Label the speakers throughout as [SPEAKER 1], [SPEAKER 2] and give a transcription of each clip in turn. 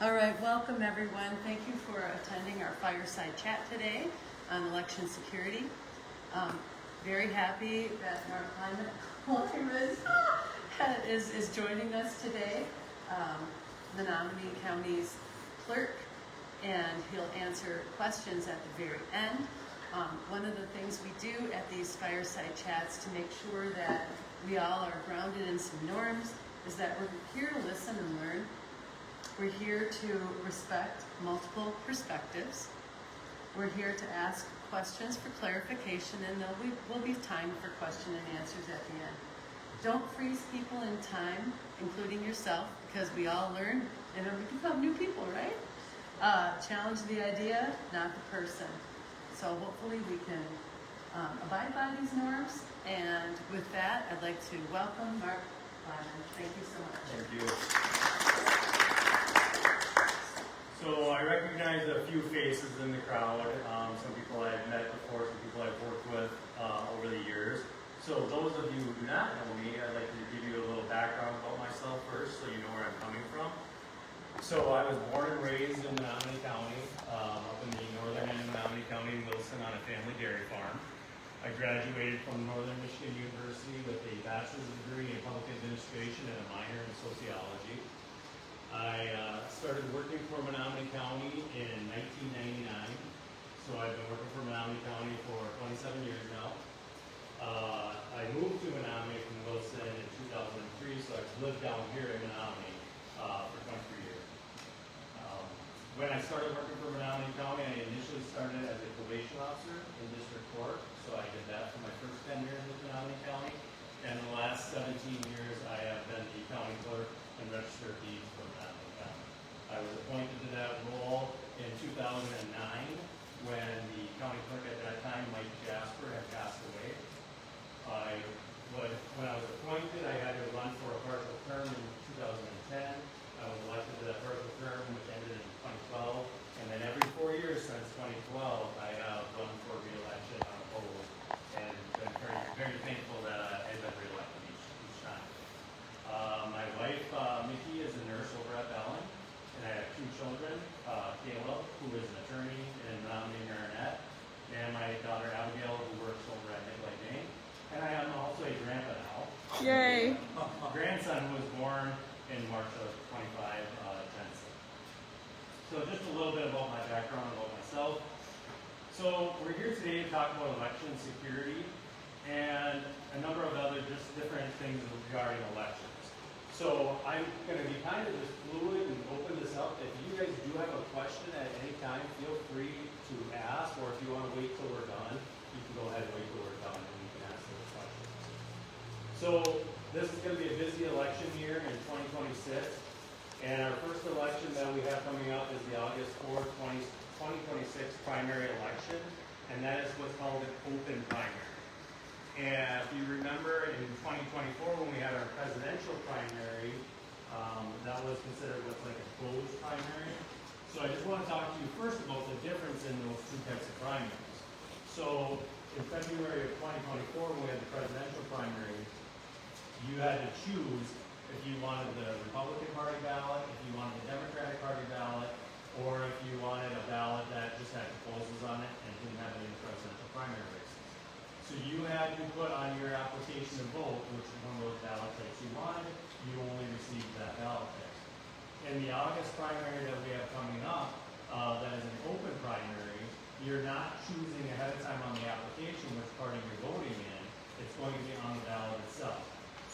[SPEAKER 1] All right, welcome everyone. Thank you for attending our Fireside Chat today on election security. Very happy that Marc Kleiman is joining us today, Menominee County's clerk, and he'll answer questions at the very end. One of the things we do at these Fireside Chats to make sure that we all are grounded in some norms is that we're here to listen and learn. We're here to respect multiple perspectives. We're here to ask questions for clarification, and there will be time for question and answers at the end. Don't freeze people in time, including yourself, because we all learn and we become new people, right? Challenge the idea, not the person. So hopefully we can abide by these norms. And with that, I'd like to welcome Marc Kleiman. Thank you so much.
[SPEAKER 2] Thank you. So I recognize a few faces in the crowd. Some people I've met before, some people I've worked with over the years. So those of you who do not know me, I'd like to give you a little background about myself first so you know where I'm coming from. So I was born and raised in Menominee County, up in the northern end of Menominee County, Wilson, on a family dairy farm. I graduated from Northern Michigan University with a bachelor's degree in public administration and a minor in sociology. I started working for Menominee County in 1999, so I've been working for Menominee County for 27 years now. I moved to Menominee from Wilson in 2003, so I've lived down here in Menominee for 23 years. When I started working for Menominee County, I initially started as a probation officer in district court, so I did that for my first 10 years with Menominee County, and the last 17 years I have been the county clerk and register of deeds for Menominee County. I was appointed to that role in 2009 when the county clerk at that time, Mike Jasper, had passed away. When I was appointed, I had to run for a partial term in 2010. I was elected to that partial term, which ended in 2012, and then every 4 years since 2012, I have run for re-election unopposed, and been very, very thankful that I've been re-elected each time. My wife, Mickey, is a nurse over at Bellin, and I have two children, Caleb, who is an attorney in Menominee and Marinette, and my daughter, Abigail, who works over at Nicolay Maine. And I am also a grandpa now.
[SPEAKER 3] Yay!
[SPEAKER 2] A grandson who was born in March of 25, Tennessee. So just a little bit about my background, about myself. So we're here today to talk about election security and a number of other just different things regarding elections. So I'm going to be kind of just fluid and open this up. If you guys do have a question at any time, feel free to ask, or if you want to wait till we're done, you can go ahead and wait till we're done and you can ask those questions. So this is going to be a busy election year in 2026, and our first election that we have coming up is the August 4th, 2026 primary election, and that is what's called an open primary. And if you remember in 2024 when we had our presidential primary, that was considered what's like a closed primary. So I just want to talk to you first about the difference in those two types of primaries. So in February of 2024 when we had the presidential primary, you had to choose if you wanted the Republican Party ballot, if you wanted the Democratic Party ballot, or if you wanted a ballot that just had proposals on it and didn't have any presidential primary races. So you had to put on your application to vote which one of those ballot types you wanted. You only received that ballot type. In the August primary that we have coming up, that is an open primary, you're not choosing ahead of time on the application which party you're voting in. It's going to be on the ballot itself.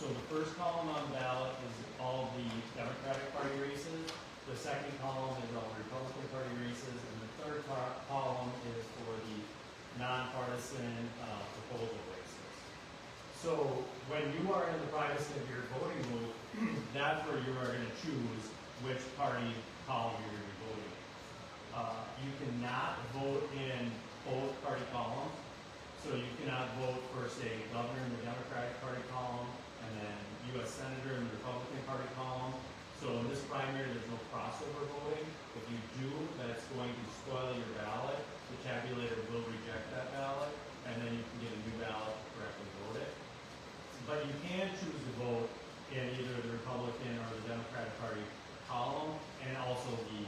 [SPEAKER 2] So the first column on the ballot is all the Democratic Party races. The second column is all the Republican Party races, and the third column is for the nonpartisan proposal races. So when you are in the privacy of your voting booth, that's where you are going to choose which party column you're going to be voting in. You cannot vote in both party columns. So you cannot vote for, say, governor in the Democratic Party column and then U.S. Senator in the Republican Party column. So in this primary, there's no crossover voting. If you do, that's going to spoil your ballot. The tabulator will reject that ballot, and then you can get a new ballot to correctly vote it. But you can choose to vote in either the Republican or the Democratic Party column, and also the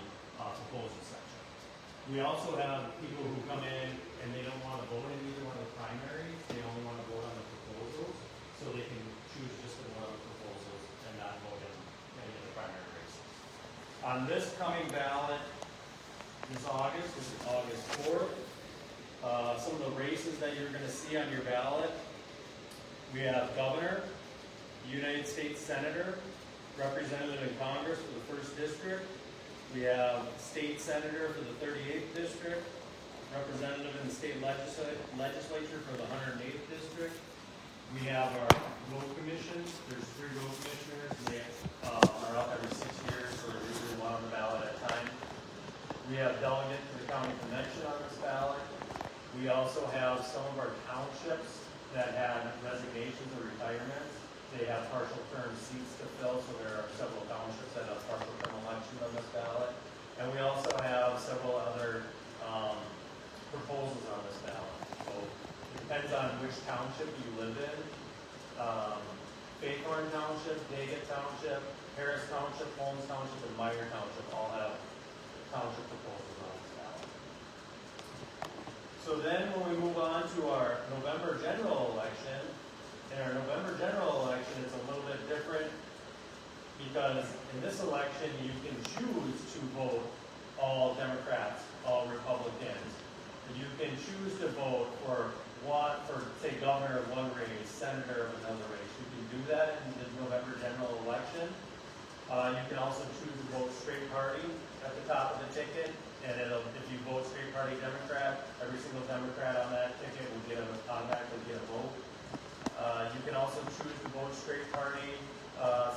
[SPEAKER 2] We also have people who come in and they don't want to vote in either one of the primaries. They only want to vote on the proposals, so they can choose just one of the proposals and not vote in any of the primary races. On this coming ballot this August, this is August 4th, some of the races that you're going to see on your ballot, we have governor, United States Senator, representative in Congress for the 1st District. We have state senator for the 38th District, representative in the state legislature for the 108th District. We have our road commissions. There's 3 road commissioners. They are up every 6 years, so there's usually one on the ballot at a time. We have delegate to the county convention on this ballot. We also have some of our townships that had resignations or retirements. They have partial term seats to fill, so there are several townships that have partial term elections on this ballot. And we also have several other proposals on this ballot. So it depends on which township you live in. Faithorn Township, Daggett Township, Harris Township, Holmes Township, and Meyer Township all have township proposals on this ballot. So then when we move on to our November general election, in our November general election, it's a little bit different because in this election, you can choose to vote all Democrats, all Republicans. You can choose to vote for say, governor of one race, senator of another race. You can do that in the November general election. You can also choose to vote straight party at the top of the ticket. And if you vote straight party Democrat, every single Democrat on that ticket will automatically get a vote. You can also choose to vote straight party,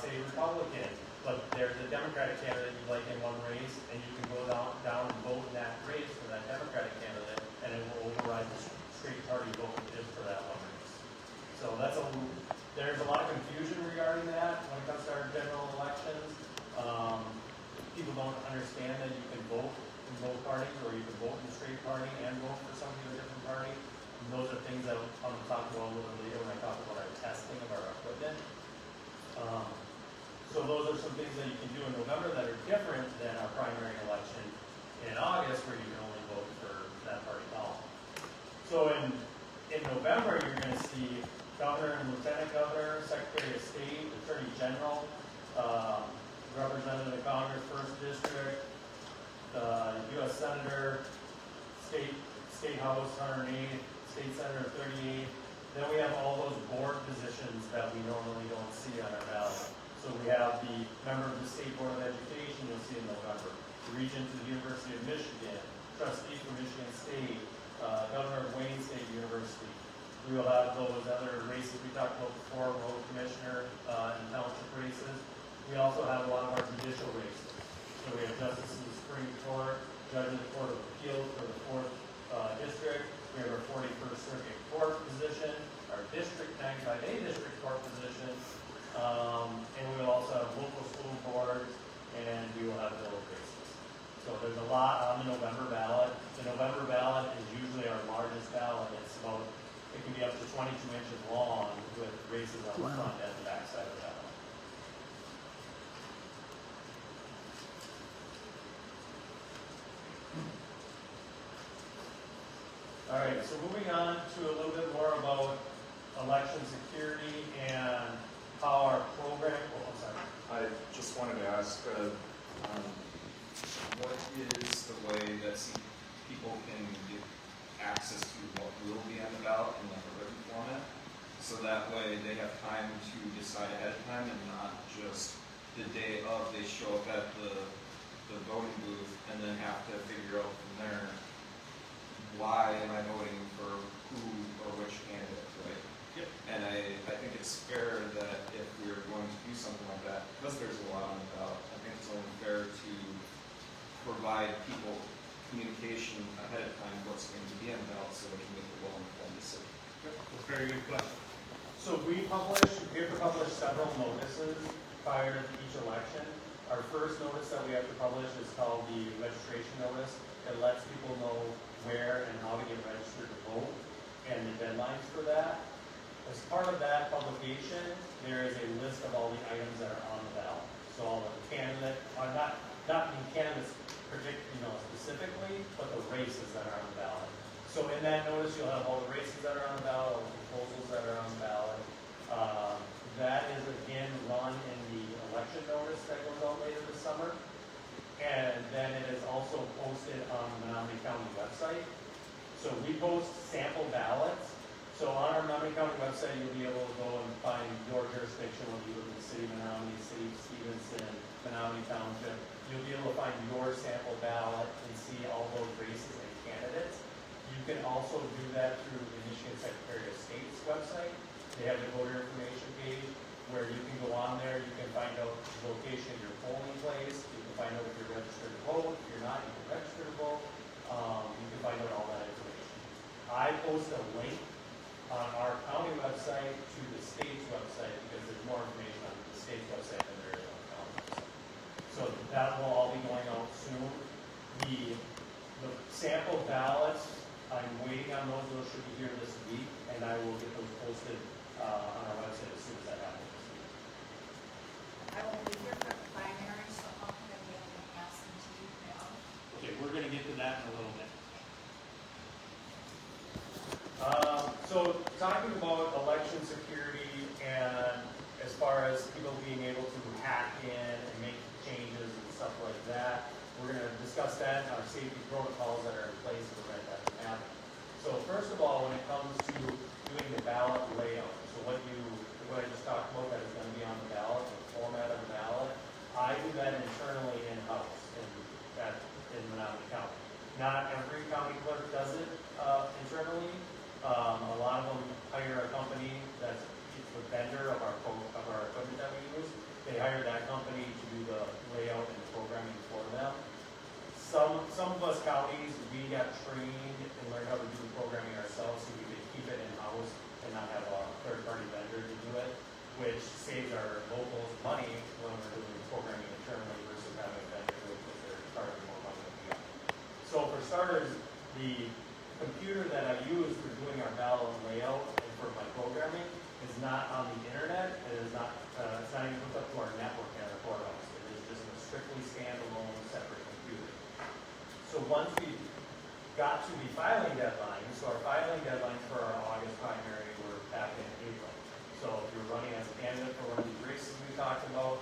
[SPEAKER 2] say Republican, but there's a Democratic candidate you like in one race, and you can go down and vote in that race for that Democratic candidate, and it will override the straight party vote just for that one race. So there's a lot of confusion regarding that when it comes to our general elections. People don't understand that you can vote in both parties, or you can vote in the straight party and vote for somebody of a different party. And those are things that I'm going to talk about a little bit later when I talk about our testing of our equipment. So those are some things that you can do in November that are different than our primary election in August, where you can only vote for that party column. So in November, you're going to see governor and lieutenant governor, secretary of state, attorney general, representative of Congress, 1st District, U.S. Senator, State House, 108, State Senator, 38. Then we have all those board positions that we normally don't see on our ballot. So we have the member of the State Board of Education, you'll see in November, the regent to the University of Michigan, trustee for Michigan State, governor of Wayne State University. We will have those other races we talked about before, road commissioner and township races. We also have a lot of our judicial races. So we have justice of the Supreme Court, judge of the Court of Appeals for the 4th District. We have our 41st Circuit Court position, our District 95A District Court position, and we will also have local school boards, and we will have village races. So there's a lot on the November ballot. The November ballot is usually our largest ballot. It can be up to 22 inches long with races on the front and the back side of the ballot. All right, so moving on to a little bit more about election security and how our program, I'm sorry.
[SPEAKER 3] I just wanted to ask, what is the way that people can get access to what will be on the ballot in like a written format? So that way they have time to decide ahead of time and not just the day of they show up at the voting booth and then have to figure out from there, why am I voting for who or which candidate, right?
[SPEAKER 2] Yep.
[SPEAKER 3] And I think it's fair that if we're going to do something like that, because there's a lot on the ballot, I think it's only fair to provide people communication ahead of time what's going to be on the ballot so they can make a well-informed decision.
[SPEAKER 2] Yep. That's a very good question. So we have to publish several notices prior to each election. Our first notice that we have to publish is called the registration notice. It lets people know where and how to get registered to vote and the deadlines for that. As part of that publication, there is a list of all the items that are on the ballot. So all the candidates, not the candidates specifically specifically, but the races that are on the ballot. So in that notice, you'll have all the races that are on the ballot, all the proposals that are on the ballot. That is again run in the election notice that goes out later this summer. And then it is also posted on the Menominee County website. So we post sample ballots. So on our Menominee County website, you'll be able to go and find your jurisdiction, whether you live in the city of Menominee, city of Stevenson, Menominee Township. You'll be able to find your sample ballot and see all those races and candidates. You can also do that through the Michigan Secretary of State's website. They have the voter information page where you can go on there, you can find out the location of your polling place, you can find out if you're registered to vote, if you're not, you can register to vote, you can find out all that information. I post a link on our county website to the state's website because there's more information on the state's website than there is on the county website. So that will all be going out soon. The sample ballots, I'm waiting on those. Those should be here this week, and I will get those posted on our website as soon as that happens.
[SPEAKER 4] I will be here for the primary, so I'm going to be able to pass them to you now.
[SPEAKER 2] Okay, we're going to get to that in a little bit. So talking about election security and as far as people being able to hack in and make changes and stuff like that, we're going to discuss that and our safety protocols that are in place to prevent that from happening. So first of all, when it comes to doing the ballot layout, so what I just talked about that is going to be on the ballot, the format of the ballot, I do that internally in-house in Menominee County. Not every county clerk does it internally. A lot of them hire a company that's the vendor of our equipment that we use. They hire that company to do the layout and the programming for them. Some of us counties, we got trained and learned how to do the programming ourselves so we could keep it in-house and not have a third-party vendor to do it, which saves our locals money when we're doing programming internally versus having a vendor do it because they're charging more money than we are. So for starters, the computer that I use for doing our ballot layout and for my programming is not on the internet. It is not. It's not even hooked up to our network at our courthouse. It is just a strictly standalone, separate computer. So once we got to the filing deadline, so our filing deadline for our August primary were back in April. So if you're running as a candidate for one of these races we talked about,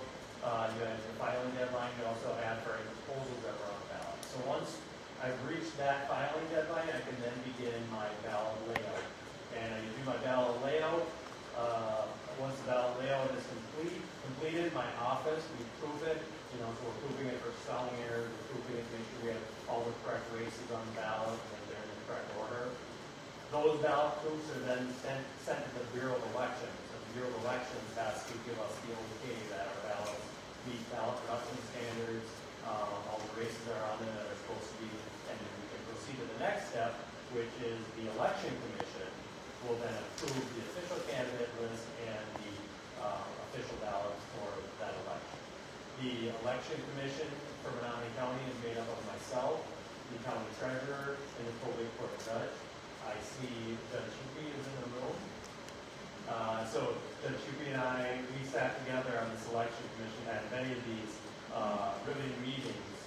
[SPEAKER 2] you had your filing deadline. You also had for any proposals that were on the ballot. So once I've reached that filing deadline, I can then begin my ballot layout. And I do my ballot layout. Once the ballot layout is completed, my office, we proof it. So we're proofing it for spelling errors, we're proofing it to make sure we have all the correct races on the ballot and they're in the correct order. Those ballot proofs are then sent to the Bureau of Elections. So the Bureau of Elections has to give us the okay that our ballots meet ballot production standards, all the races that are on there that are supposed to be, and then we can proceed to the next step, which is the election commission will then approve the official candidate list and the official ballots for that election. The election commission for Menominee County is made up of myself, the county treasurer, and the probate court judge. I see Judge Shupi is in the room. So Judge Shupi and I, we sat together on this election commission, had many of these riveting meetings,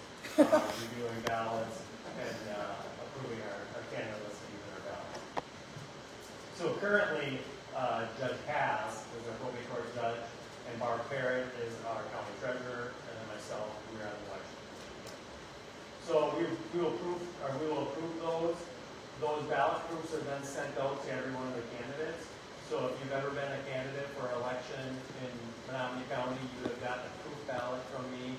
[SPEAKER 2] reviewing ballots and approving our candidate list and even our ballots. So currently, Judge Cass is our probate court judge, and Mark Parrott is our county treasurer, and then myself, we're on the election. So we will approve those. Those ballot proofs are then sent out to every one of the candidates. So if you've ever been a candidate for an election in Menominee County, you have gotten a proof ballot from me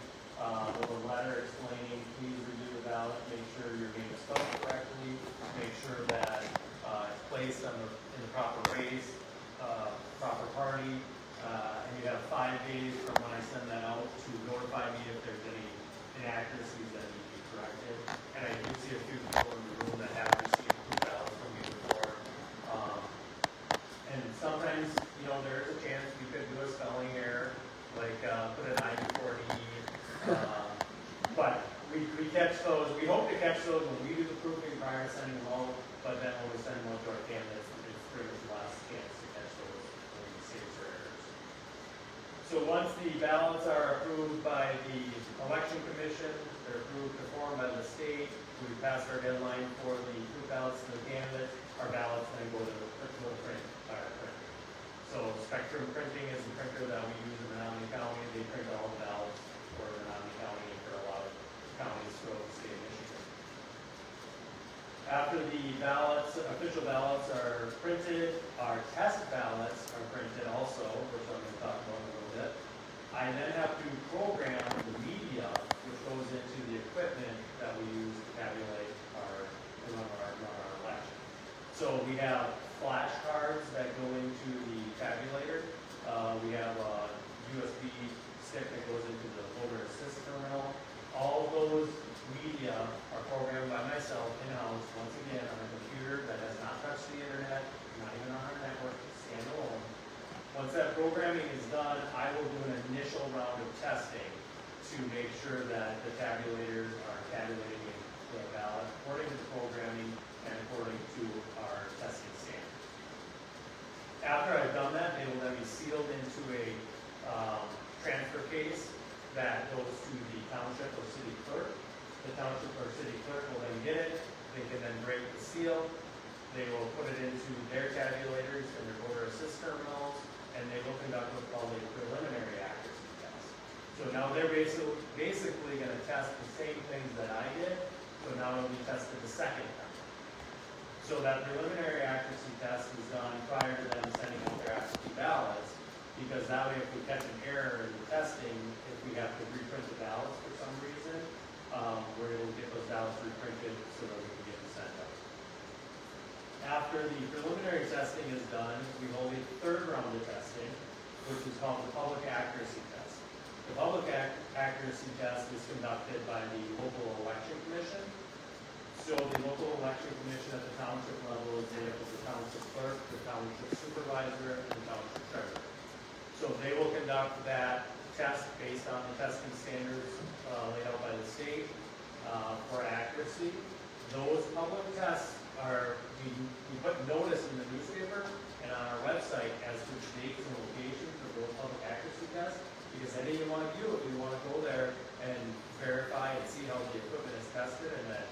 [SPEAKER 2] with a letter explaining, please review the ballot, make sure your name is spelled correctly, make sure that it's placed in the proper race, proper party, and you have 5 days from when I send that out to notify me if there's any inaccuracies that need to be corrected. And I do see a few people in the room that have received proof ballots from me before. And sometimes, there is a chance you could do a spelling error, like put an I before an E. But we catch those. We hope to catch those when we do the proofing prior to sending them out. But then when we send them out to our candidates, it's pretty much the last chance to catch those mistakes or errors. So once the ballots are approved by the election commission, they're approved to form by the state, we pass our deadline for the proof ballots to the candidates, our ballots then go to the print by our printer. So Spectrum Printing is the printer that we use in Menominee County. They print all the ballots for Menominee County and for a lot of counties throughout the state of Michigan. After the ballots, official ballots are printed, our test ballots are printed also, which I'm going to talk about in a little bit. I then have to program the media, which goes into the equipment that we use to tabulate to run our election. So we have flashcards that go into the tabulator. We have a USB stick that goes into the voter assist terminal. All those media are programmed by myself in-house, once again, on a computer that has not touched the internet, not even on our network, standalone. Once that programming is done, I will do an initial round of testing to make sure that the tabulators are tabulating the ballot according to the programming and according to our testing standards. After I've done that, they will then be sealed into a transfer case that goes to the township or city clerk. The township or city clerk will then get it. They can then break the seal. They will put it into their tabulators and their voter assist terminals, and they will conduct what's called a preliminary accuracy test. So now they're basically going to test the same things that I did, so now it'll be tested the second time. So that preliminary accuracy test is done prior to them sending out their absentee ballots, because that way if we catch an error in the testing, if we have to reprint the ballots for some reason, we're able to get those ballots reprinted so that we can get them sent out. After the preliminary testing is done, we hold a third round of testing, which is called the public accuracy test. The public accuracy test is conducted by the local election commission. So the local election commission at the township level is made up of the township clerk, the township supervisor, and the township treasurer. So they will conduct that test based on the testing standards laid out by the state for accuracy. Those public tests are, we put notice in the newspaper and on our website as to dates and locations for those public accuracy tests, because any you want to do, if you want to go there and verify and see how the equipment is tested and that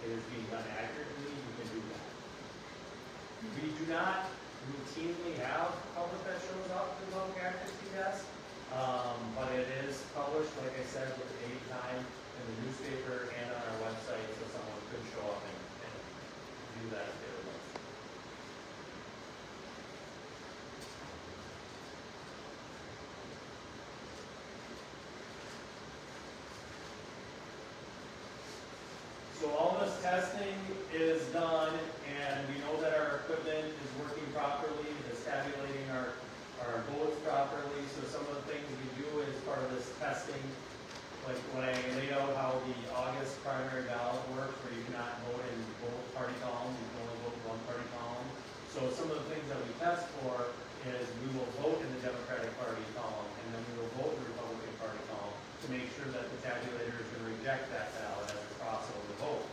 [SPEAKER 2] it is being done accurately, you can do that. We do not routinely have public that shows up to the public accuracy test, but it is published, like I said, with the date and time in the newspaper and on our website, so someone could show up and do that if they would like. So all this testing is done, and we know that our equipment is working properly, is tabulating our votes properly. So some of the things we do as part of this testing, like when I laid out how the August primary ballot works, where you cannot vote in both party columns, you can only vote in one party column. So some of the things that we test for is we will vote in the Democratic Party column, and then we will vote in the Republican Party column to make sure that the tabulator is going to reject that ballot as a crossover vote.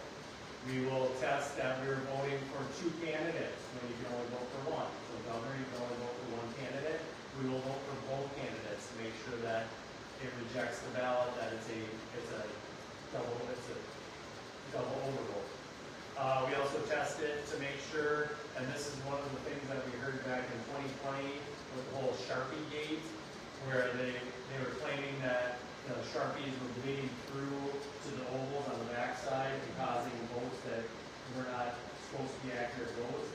[SPEAKER 2] We will test that we're voting for two candidates when you can only vote for one. So governor, you can only vote for one candidate. We will vote for both candidates to make sure that it rejects the ballot, that it's a double overvote. We also test it to make sure, and this is one of the things that we heard back in 2020 with the whole Sharpie gate, where they were claiming that the Sharpies were bleeding through to the ovals on the backside and causing votes that were not supposed to be accurate votes.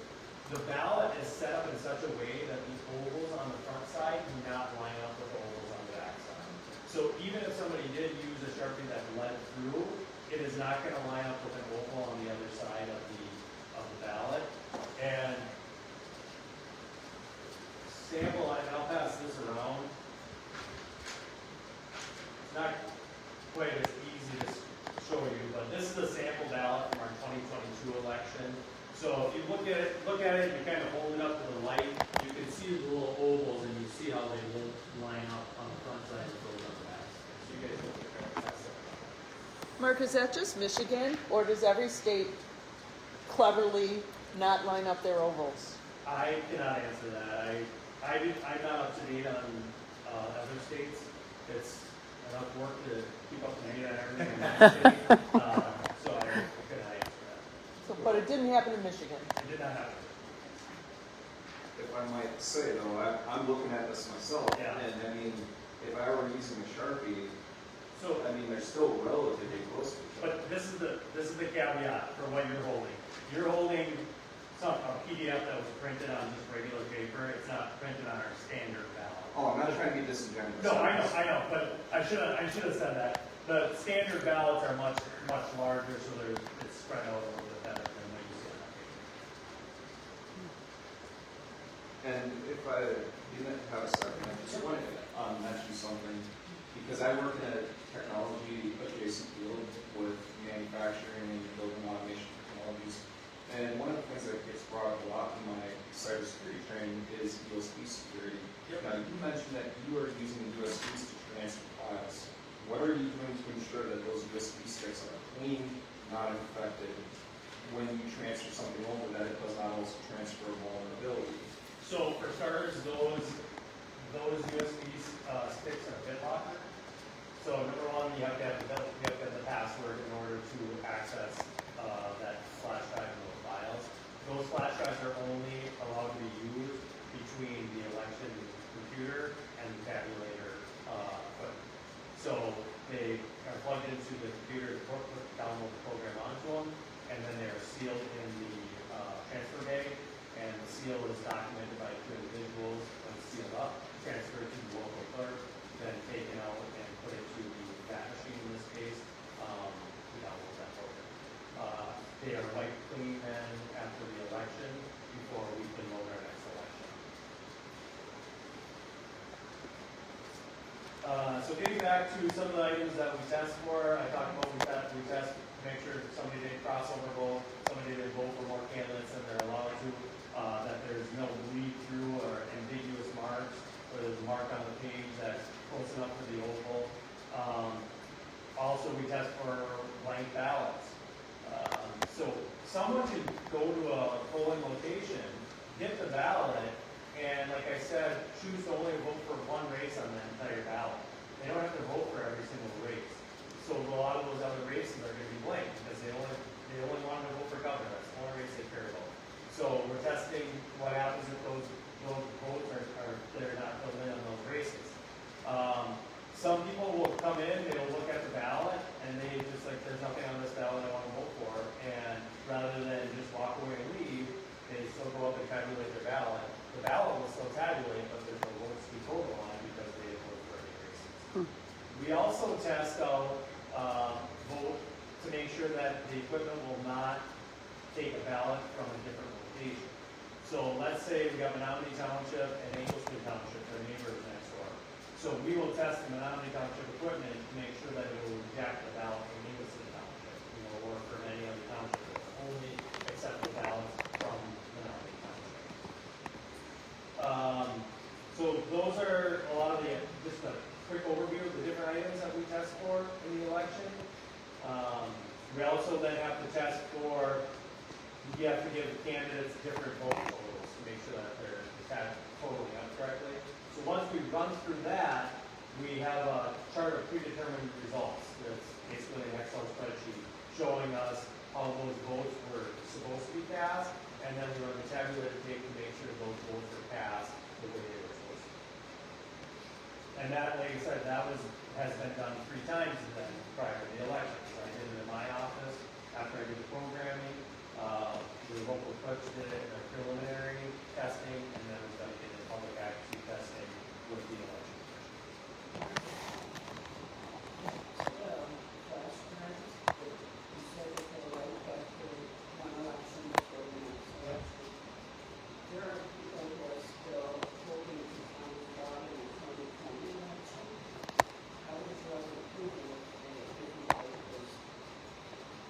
[SPEAKER 2] The ballot is set up in such a way that the ovals on the front side do not line up with the ovals on the back side. So even if somebody did use a Sharpie that bled through, it is not going to line up with an oval on the other side of the ballot. And sample, and I'll pass this around. It's not quite as easy to show you, but this is a sample ballot from our 2022 election. So if you look at it, you kind of hold it up to the light, you can see the little ovals and you see how they won't line up on the front side of those on the back. So you guys look at that.
[SPEAKER 5] Mark, is that just Michigan, or does every state cleverly not line up their ovals?
[SPEAKER 2] I cannot answer that. I'm not up to date on other states. It's enough work to keep up to date on everything in that state. So I couldn't answer that.
[SPEAKER 5] So, but it didn't happen in Michigan.
[SPEAKER 2] It did not happen.
[SPEAKER 3] If I might say though, I'm looking at this myself,
[SPEAKER 2] Yeah.
[SPEAKER 3] and I mean, if I were using a Sharpie,
[SPEAKER 2] So,
[SPEAKER 3] I mean, they're still relatively close to each other.
[SPEAKER 2] but this is the caveat for what you're holding. You're holding a PDF that was printed on just regular paper. It's not printed on our standard ballot.
[SPEAKER 3] Oh, I'm not trying to be disingenuous.
[SPEAKER 2] No, I know, but I should have said that. The standard ballots are much larger, so it's spread out a little bit better than what you see on that paper.
[SPEAKER 3] And if I didn't have a second, I just wanted to mention something, because I work in a technology adjacent field with manufacturing and building automation technologies. And one of the things that gets brought up a lot in my cybersecurity training is USB security.
[SPEAKER 2] Yep.
[SPEAKER 3] Now, you mentioned that you are using USBs to transfer files. What are you doing to ensure that those USB sticks are clean, not infected, when you transfer something over, that it does not also transfer vulnerability?
[SPEAKER 2] So for starters, those USB sticks are BitLocker. So number one, you have to have the password in order to access that flash drive and those files. Those flash drives are only allowed to be used between the election computer and the tabulator equipment. So they are plugged into the computer to download the program onto them, and then they are sealed in the transfer bag, and the seal is documented by two individuals when it's sealed up, transferred to the local clerk, then taken out and put into the VAT machine in this case, to download that program. They are wiped clean then after the election before we can load our next election. So getting back to some of the items that we test for, I talked about we test to make sure that somebody didn't crossover vote, somebody didn't vote for more candidates than they're allowed to, that there's no bleed through or ambiguous marks, or there's a mark on the page that's close enough for the oval. Also, we test for blank ballots. So someone could go to a polling location, get the ballot, and like I said, choose to only vote for one race on that entire ballot. They don't have to vote for every single race. So a lot of those other races are going to be blank because they only want to vote for governor. That's the only race they care about. So we're testing what happens if those votes they're not filled in on those races. Some people will come in, they'll look at the ballot, and they just like, there's nothing on this ballot I want to vote for, and rather than just walk away and leave, they still go up and tabulate their ballot. The ballot will still tabulate, but there's no votes to be total on it because they didn't vote for any races. We also test out vote to make sure that the equipment will not take a ballot from a different location. So let's say we have Menominee Township and Angleston Township, they're neighbors next door. So we will test the Menominee Township equipment to make sure that it will reject the ballot from Angleston Township, or from any other township. It will only accept the ballots from Menominee Township. So those are a lot of just a quick overview of the different items that we test for in the election. We also then have to test for, you have to give candidates different vote totals to make sure that they're totaling up correctly. So once we run through that, we have a chart of predetermined results. That's basically an Excel spreadsheet showing us how those votes were supposed to be cast, and then we run the tabulator tape to make sure those votes were cast the way they were supposed to be. And that, like I said, has been done 3 times then prior to the election. So I did it in my office after I did the programming. The local clerks did it in their preliminary testing, and then it was done in the public accuracy testing with the election commission.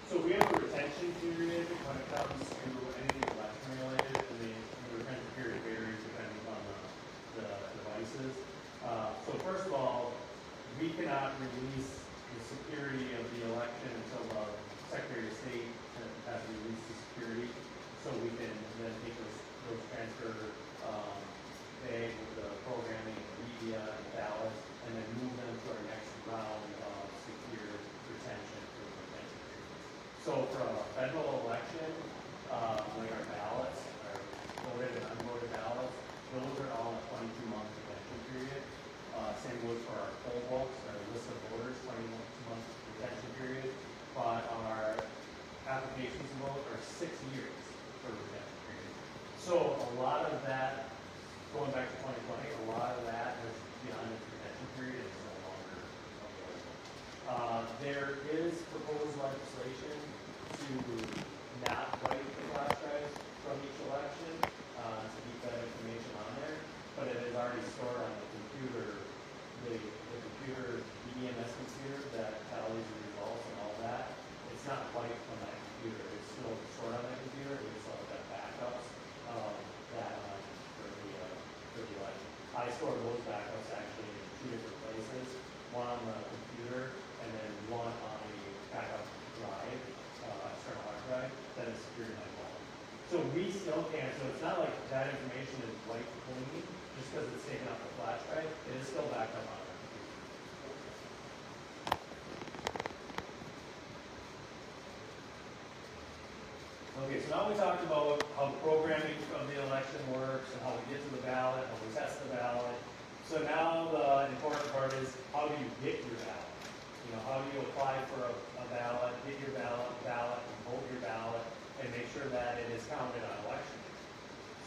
[SPEAKER 2] So we have a retention period when it comes to anything election related. I mean, So for a federal election, like our ballots, our voted and unvoted ballots, those are all a 22-month retention period. Same goes for our poll books, our list of voters, 22-month retention period. But our applications to vote are 6 years for retention period. So a lot of that, going back to 2020, a lot of that is beyond its retention period. It's no longer available. There is proposed legislation to not wipe the flash drives from each election, to keep that information on there, but it is already stored on the computer, the computer, the EMS computer that tallies the results and all that. It's not wiped from that computer, it's still stored on that computer, we still have that backups of that for the election. I store those backups actually in 2 different places, one on the computer and then one on a backup drive, external hard drive, that is secured in my phone. So we still can, so it's not like that information is wiped clean, just because it's taken off the flash drive, it is still backed up on our computer. Okay, so now we talked about how the programming of the election works and how we get to the ballot, how we test the ballot. So now the important part is how do you get your ballot? You know, how do you apply for a ballot, get your ballot, and vote your ballot, and make sure that it is counted on election day.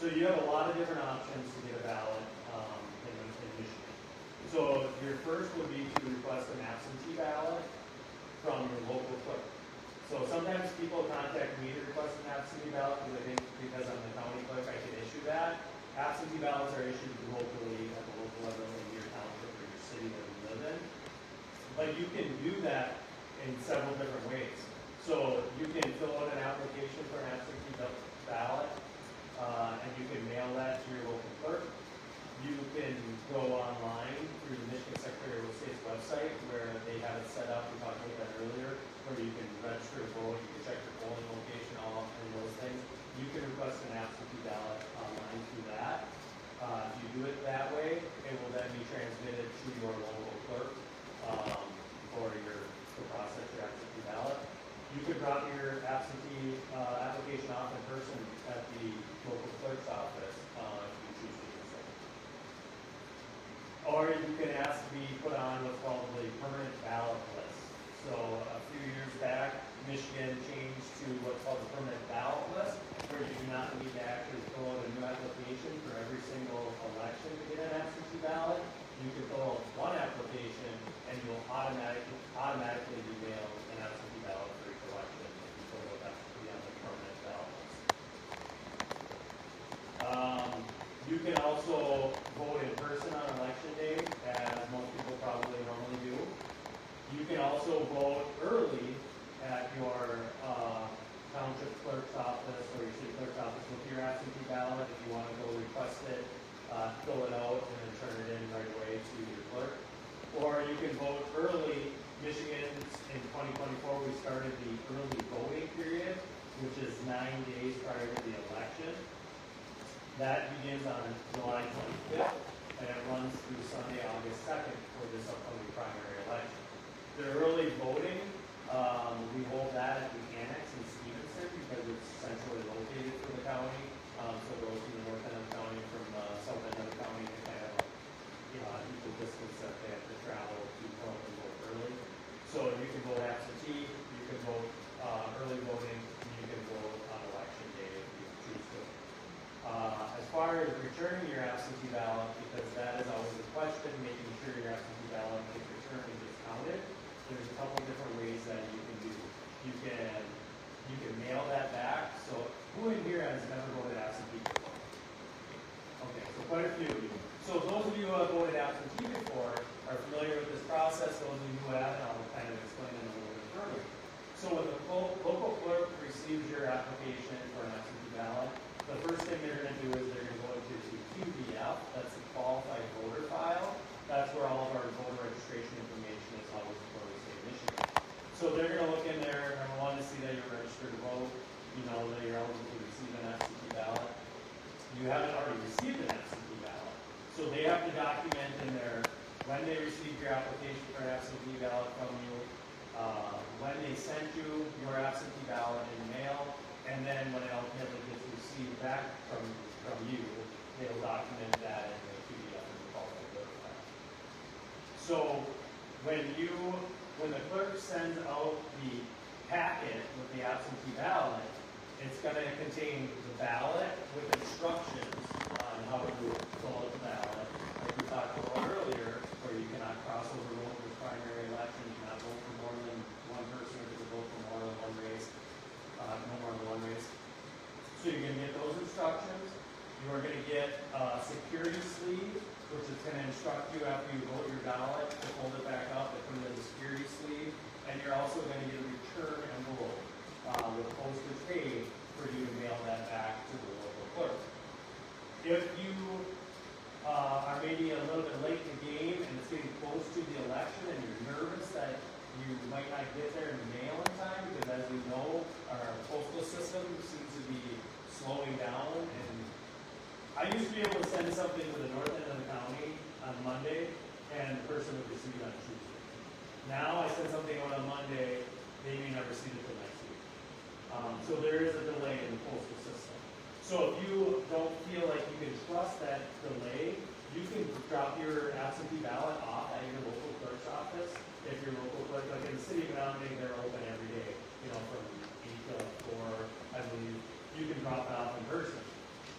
[SPEAKER 2] So you have a lot of different options to get a ballot in Michigan. So your first would be to request an absentee ballot from your local clerk. So sometimes people contact me to request an absentee ballot because I think because I'm the county clerk I can issue that. Absentee ballots are issued locally at the local level in your township or your city that you live in. But you can do that in several different ways. So you can fill out an application for an absentee ballot, and you can mail that to your local clerk. You can go online through the Michigan Secretary of State's website where they have it set up, we talked about that earlier, where you can register to vote, you can check your polling location, all and those things. You can request an absentee ballot online through that. If you do it that way, it will then be transmitted to your local clerk for the process your absentee ballot. You could drop your absentee application off in person at the local clerk's office if you choose to do so. Or you can ask to be put on what's called the permanent ballot list. So a few years back, Michigan changed to what's called the permanent ballot list, where you do not need to actually fill out a new application for every single election to get an absentee ballot. You can fill out one application and you'll automatically be mailed an absentee ballot for each election if you fill out that to be on the permanent ballot list. You can also vote in person on election day, as most people probably normally do. You can also vote early at your township clerk's office or your city clerk's office with your absentee ballot if you want to go request it, fill it out, and then turn it in right away to your clerk. Or you can vote early. Michigan, in 2024, we started the early voting period, which is 9 days prior to the election. That begins on July 25th, and it runs through Sunday, August 2nd for this upcoming primary election. The early voting, we hold that at the annex in Stevenson because it's centrally located for the county. So those from the north end of the county, from the south end of the county, they kind of an equal distance that they have to travel to come and vote early. So you can vote absentee, you can vote early voting, and you can vote on election day if you choose to. As far as returning your absentee ballot, because that is always a question, making sure your absentee ballot gets returned and gets counted, there's a couple different ways that you can do. You can mail that back. So who in here has never voted absentee before? Okay, so quite a few of you. So those of you who have voted absentee before are familiar with this process. Those of you who haven't, I'll kind of explain it a little bit further. So when the local clerk receives your application for an absentee ballot, the first thing they're going to do is they're going to go into the QVF, that's the qualified voter file. That's where all of our voter registration information is always before the state of Michigan. So they're going to look in there, number one, to see that you're registered to vote, you know that you're eligible to receive an absentee ballot. You haven't already received an absentee ballot. So they have to document in there when they received your application for an absentee ballot from you, when they send you your absentee ballot in the mail, and then when it ultimately gets received back from you, they'll document that in the PDF and call it a clerk file. So when the clerk sends out the packet with the absentee ballot, it's going to contain the ballot with instructions on how to fill out the ballot, like we talked about earlier, where you cannot cross over vote in the primary election, you cannot vote for more than one person, or you can vote for more than one race, no more than one race. So you're going to get those instructions. You are going to get a security sleeve, which is going to instruct you after you vote your ballot to fold it back up and put it in the security sleeve. And you're also going to get a return envelope with postage paid for you to mail that back to the local clerk. If you are maybe a little bit late in the game and it's getting close to the election and you're nervous that you might not get there in the mail in time, because as we know, our postal system seems to be slowing down, and I used to be able to send something to the north end of the county on Monday and the person would receive it on Tuesday. Now I send something out on Monday, they may not receive it till next week. So there is a delay in the postal system. So if you don't feel like you can trust that delay, you can drop your absentee ballot off at your local clerk's office. If your local clerk, like in the city of Menominee, they're open every day, from 8 to 4, I believe. You can drop it off in person.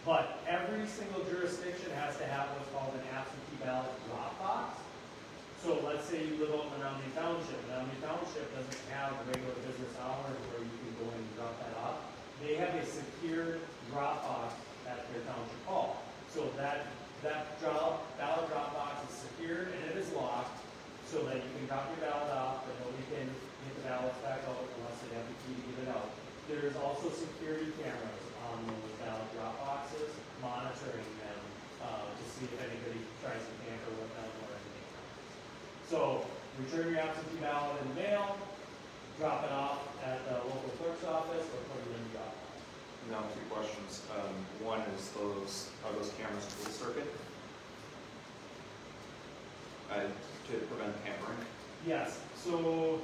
[SPEAKER 2] But every single jurisdiction has to have what's called an absentee ballot drop box. So let's say you live out in Menominee Township. Menominee Township doesn't have regular business hours where you can go in and drop that off. They have a secured drop box at their township hall. So that ballot drop box is secured and it is locked so that you can drop your ballot off, but nobody can get the ballots back out unless they have the key to get it out. There's also security cameras on those ballot drop boxes, monitoring them to see if anybody tries to tamper with them or anything. So return your absentee ballot in the mail, drop it off at the local clerk's office, or put it in the drop box.
[SPEAKER 3] Now, two questions. One is are those cameras dual circuit? To prevent tampering?
[SPEAKER 2] Yes, so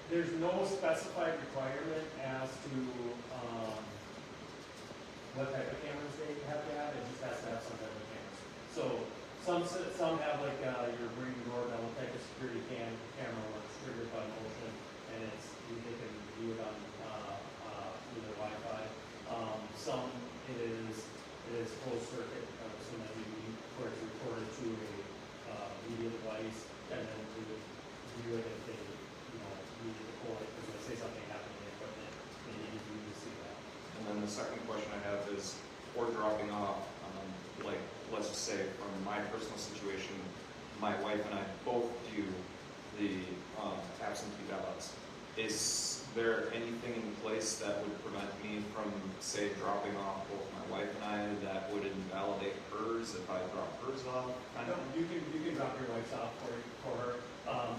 [SPEAKER 2] there's no specified requirement as to what type of cameras they have to have. It just has to have some type of cameras. So some have like your ring doorbell type of security camera where it's triggered by motion, and they can view it on through their Wi-Fi. Some it is closed circuit, so that where it's recorded to a media device, and then to view it if they need to pull it because let's say something happened in the equipment, they need you to see that.
[SPEAKER 3] And then the second question I have is, for dropping off, like let's just say from my personal situation, my wife and I both do the absentee ballots. Is there anything in place that would prevent me from, say, dropping off both my wife and I that would invalidate hers if I drop hers off?
[SPEAKER 2] No, you can drop your wife's off for her.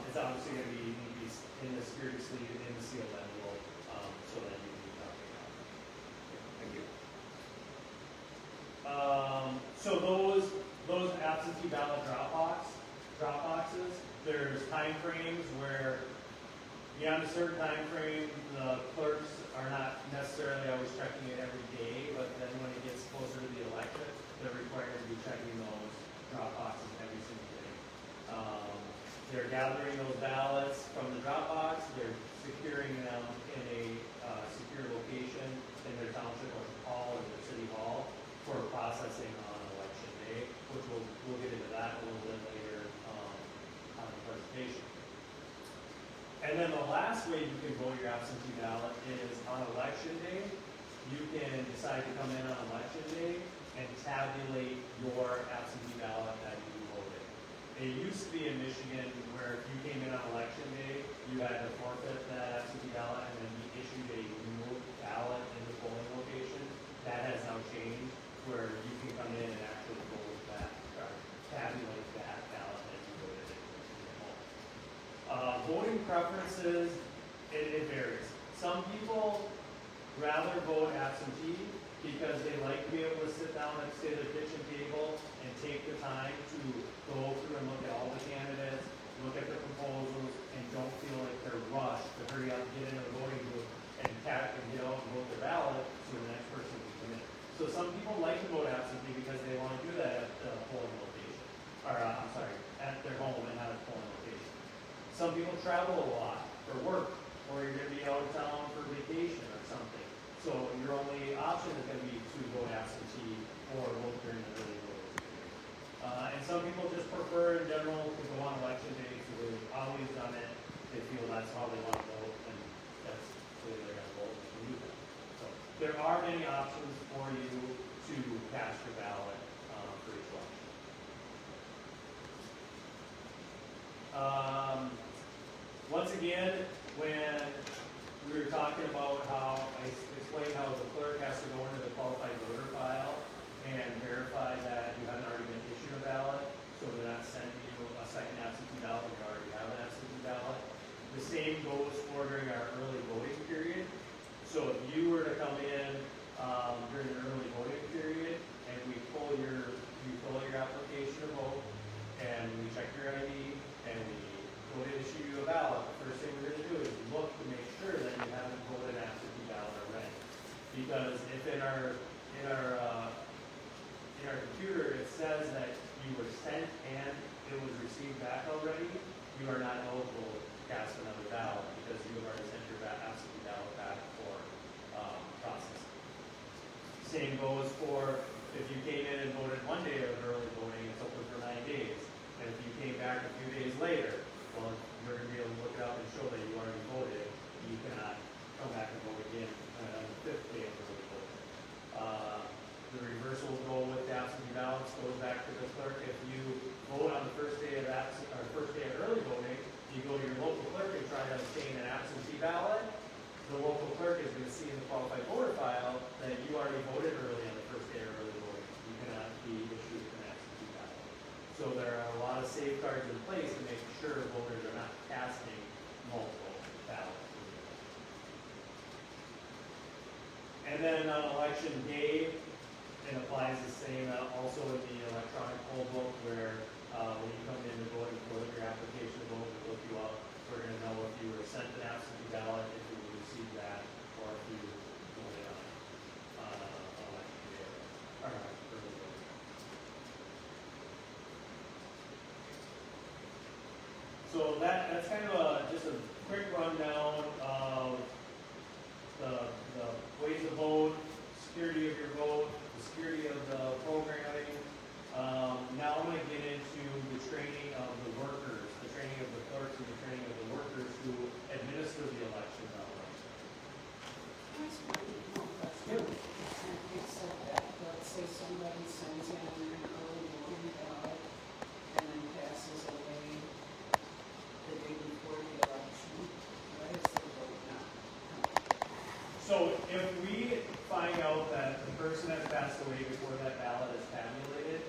[SPEAKER 2] It's obviously going to be in the security sleeve in the sealed envelope, so that you can drop it off.
[SPEAKER 3] Thank you.
[SPEAKER 2] So those absentee ballot drop boxes, there's time frames where beyond a certain time frame, the clerks are not necessarily always checking it every day, but then when it gets closer to the election, they're required to be checking those drop boxes every single day. They're gathering those ballots from the drop box, they're securing them in a secure location in their township hall or their city hall for processing on election day, which we'll get into that a little bit later on the presentation. And then the last way you can vote your absentee ballot is on election day. You can decide to come in on election day and tabulate your absentee ballot that you voted. It used to be in Michigan where if you came in on election day, you had to forfeit that absentee ballot and then be issued a new ballot in the polling location. That has now changed where you can come in and actually vote that or tabulate that ballot that you voted in your home. Voting preferences, it varies. Some people rather vote absentee because they like to be able to sit down at say their kitchen table and take the time to go through and look at all the candidates, look at the proposals, and don't feel like they're rushed rush to hurry up, get into the voting booth, and get out and vote their ballot so the next person can come in. So some people like to vote absentee because they want to do that at the polling location, or I'm sorry, at their home and not at the polling location. Some people travel a lot for work, or you're going to be out of town for vacation or something. So your only option is going to be to vote absentee or vote during the early voting period. And some people just prefer in general to go on election day, so they've always done it. They feel that's how they want to vote, and that's the way they're going to vote and do that. So there are many options for you to cast your ballot for each election. Once again, when we were talking about how I explained how the clerk has to go into the qualified voter file and verify that you haven't already been issued a ballot, so they're not sending you a second absentee ballot when you already have an absentee ballot. The same goes for during our early voting period. So if you were to come in during the early voting period and you fill your application to vote, and we check your ID and we go to issue you a ballot, the first thing we're going to do is look to make sure that you haven't voted an absentee ballot already. Because if in our computer it says that you were sent and it was received back already, you are not eligible to cast another ballot because you have already sent your absentee ballot back for processing. Same goes for if you came in and voted one day of early voting, it's open for 9 days. And if you came back a few days later, well, you're going to be able to look it up and show that you already voted. You cannot come back and vote again on the 5th day of early voting. The reversal will go with the absentee ballots, goes back to the clerk. If you vote on the first day of early voting, you go to your local clerk and try to obtain an absentee ballot. The local clerk is going to see in the qualified voter file that you already voted early on the first day of early voting. You cannot be issued an absentee ballot. So there are a lot of safeguards in place to make sure voters are not casting multiple ballots. And then on election day, it applies the same also in the electronic poll book where when you come in to vote and fill in your application to vote, we look you up. We're going to know if you were sent an absentee ballot, if you received that, or if you voted on election day. All right, early voting. So that's kind of just a quick rundown of the ways to vote, security of your vote, the security of the programming. Now I'm going to get into the training of the workers, the training of the clerks, and the training of the workers who administer the election.
[SPEAKER 4] Yep. Except that, let's say somebody sends in an early voting ballot and then passes away the day before the election. What is the vote now?
[SPEAKER 2] So if we find out that the person has passed away before that ballot is tabulated,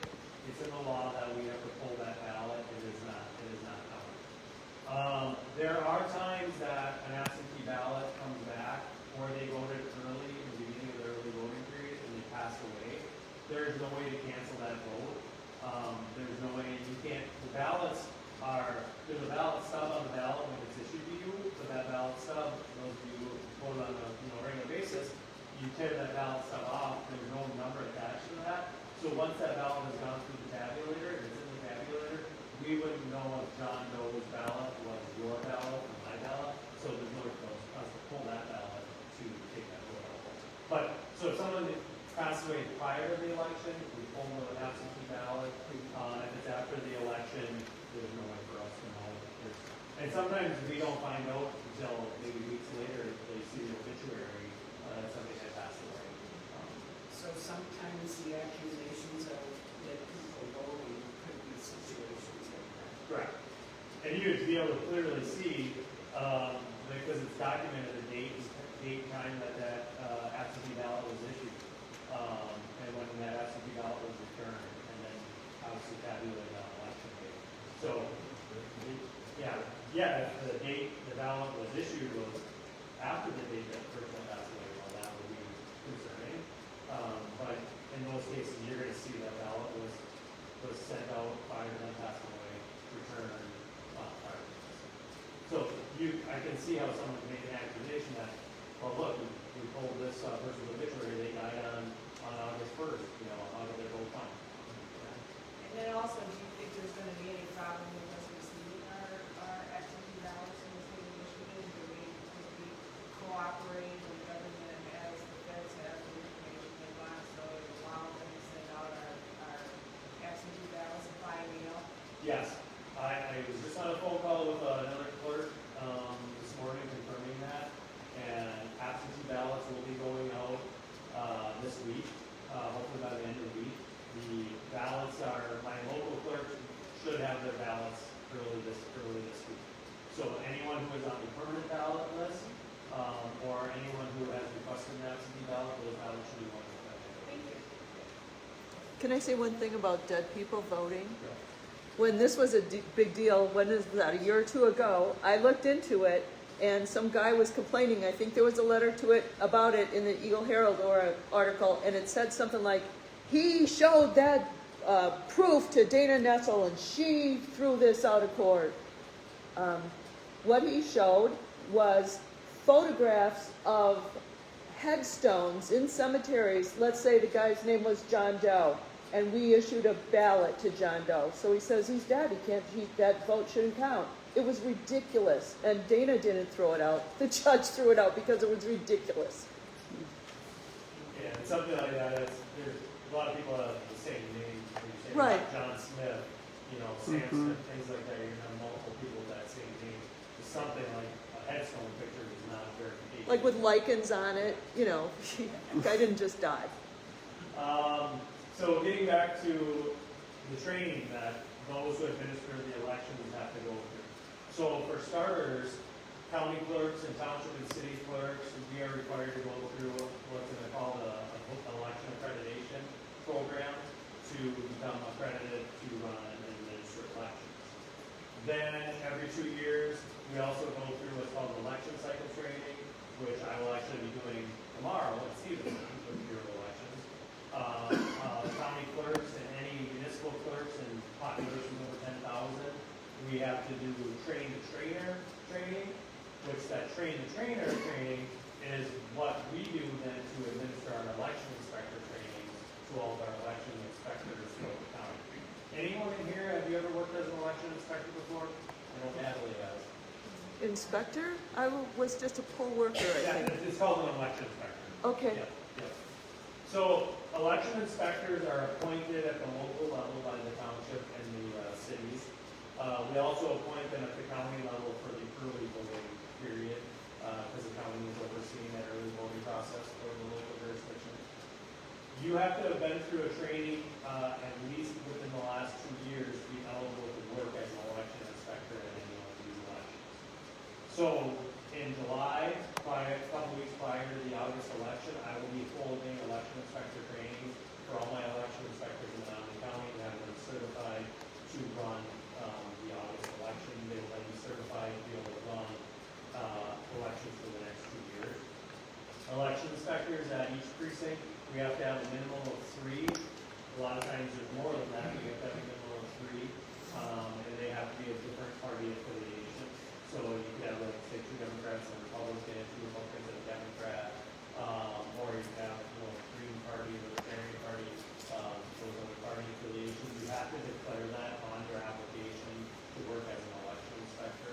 [SPEAKER 2] it's in the law that we have to pull that ballot. It is not counted. There are times that an absentee ballot comes back or they voted early in the beginning of the early voting period and they pass away. There is no way to cancel that vote. There's no way you can't. There's a ballot stub on the ballot when it's issued to you. So that ballot stub, those of you who vote on a regular basis, you tear that ballot stub off. There's no number attached to that. So once that ballot has gone through the tabulator, if it's in the tabulator, we wouldn't know if John Doe's ballot was your ballot or my ballot. So there's no way for us to pull that ballot to take that vote out. But so if someone passed away prior to the election, we pull the absentee ballot. If it's after the election, there's no way for us to know. And sometimes we don't find out until maybe weeks later they see the obituary that somebody had passed away.
[SPEAKER 4] So sometimes the accusations of that people voting could be situations like that.
[SPEAKER 2] Correct. And you would be able to clearly see, because it's documented the date and time that absentee ballot was issued, and when that absentee ballot was returned, and then obviously tabulated on election day. So, if the date the ballot was issued was after the date that the person passed away, well, that would be concerning. But in most cases, you're going to see that ballot was sent out prior to them passing away, returned prior to this. So I can see how someone can make an accusation that, well, look, we told this person's obituary, they died on August 1st, you know, how did they both fine?
[SPEAKER 6] And then also, do you think there's gonna be any problem with us receiving our absentee ballots in the state of Michigan? Do we cooperate with the government as the feds have the information they want, so it allows them to send out our absentee ballots by mail?
[SPEAKER 2] Yes, I was just on a phone call with another clerk this morning confirming that, and absentee ballots will be going out this week, hopefully by the end of the week. The ballots are, my local clerk should have their ballots early this week. So anyone who is on the permanent ballot list, or anyone who has requested an absentee ballot, those ballots should be going out.
[SPEAKER 6] Thank you.
[SPEAKER 5] Can I say one thing about dead people voting? When this was a big deal, when is that, a year or two ago, I looked into it, and some guy was complaining. I think there was a letter to it about it in the Eagle Herald or article, and it said something like, he showed that proof to Dana Nessel, and she threw this out of court. What he showed was photographs of headstones in cemeteries. Let's say the guy's name was John Doe, and we issued a ballot to John Doe. So he says he's dead. That vote shouldn't count. It was ridiculous, and Dana didn't throw it out. The judge threw it out because it was ridiculous.
[SPEAKER 2] Yeah, and something like that, there's a lot of people have the same name. When you say
[SPEAKER 5] Right.
[SPEAKER 2] John Smith, you know, Sam Smith, things like that. You're gonna have multiple people with that same name. It's something like a headstone picture is not verification.
[SPEAKER 5] Like with lichens on it, you know, guy didn't just die.
[SPEAKER 2] So getting back to the training that those who administer the elections have to go through. So for starters, county clerks and township and city clerks, we are required to go through what's going to call an election accreditation program to become accredited to run and administer elections. Then every 2 years, we also go through what's called election cycle training, which I will actually be doing tomorrow at Stevenson with Bureau of Elections. County clerks and any municipal clerks and populations over 10,000, we have to do train-the-trainer training, which that train-the-trainer training is what we do then to administer our election inspector training to all of our election inspectors throughout the county. Anyone in here, have you ever worked as an election inspector before? I know Natalie has.
[SPEAKER 5] Inspector? I was just a poll worker, I
[SPEAKER 2] Yeah,
[SPEAKER 5] think.
[SPEAKER 2] it's called an election inspector.
[SPEAKER 5] Okay.
[SPEAKER 2] Yeah, yeah. So election inspectors are appointed at the local level by the township and the cities. We also appoint them at the county level for the early voting period, because the county is overseeing that early voting process for the local jurisdiction. You have to have been through a training at least within the last 2 years to be eligible to work as an election inspector in any one of these elections. So in July, a couple weeks prior to the August election, I will be holding election inspector training for all my election inspectors in Menominee County and have them certified to run the August election. They will then be certified to be able to run elections for the next 2 years. Election inspectors at each precinct, we have to have a minimum of 3. A lot of times there's more than that, but we have to have a minimum of 3. And they have to be of different party affiliation. So you could have, like, say, 2 Democrats and a Republican, 2 Republicans and a Democrat, or you could have, you know, Green Party, the Libertarian Party, those other party affiliations. You have to declare that on your application to work as an election inspector.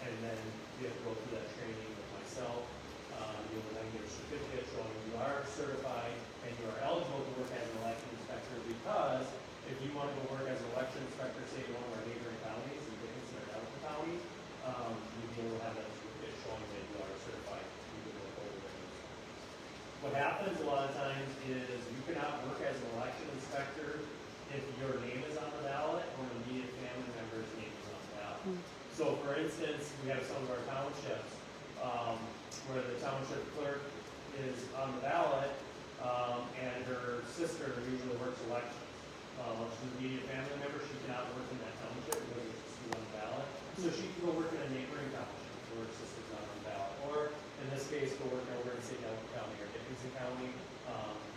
[SPEAKER 2] And then you have to go through that training with myself. You will then get a certificate showing you are certified and you are eligible to work as an election inspector, because if you want to go work as an election inspector, say in one of our neighboring counties, in Dickinson or Delta County, you'd be able to have that certificate showing that you are certified. You can work over there. What happens a lot of times is you cannot work as an election inspector if your name is on the ballot or an immediate family member's name is on the ballot. So for instance, we have some of our townships where the township clerk is on the ballot and her sister usually works elections. She's an immediate family member, she cannot work in that township because it's just on the ballot. So she can go work in a neighboring township where her sister's not on the ballot. Or in this case, go work over in say Delta County or Dickinson County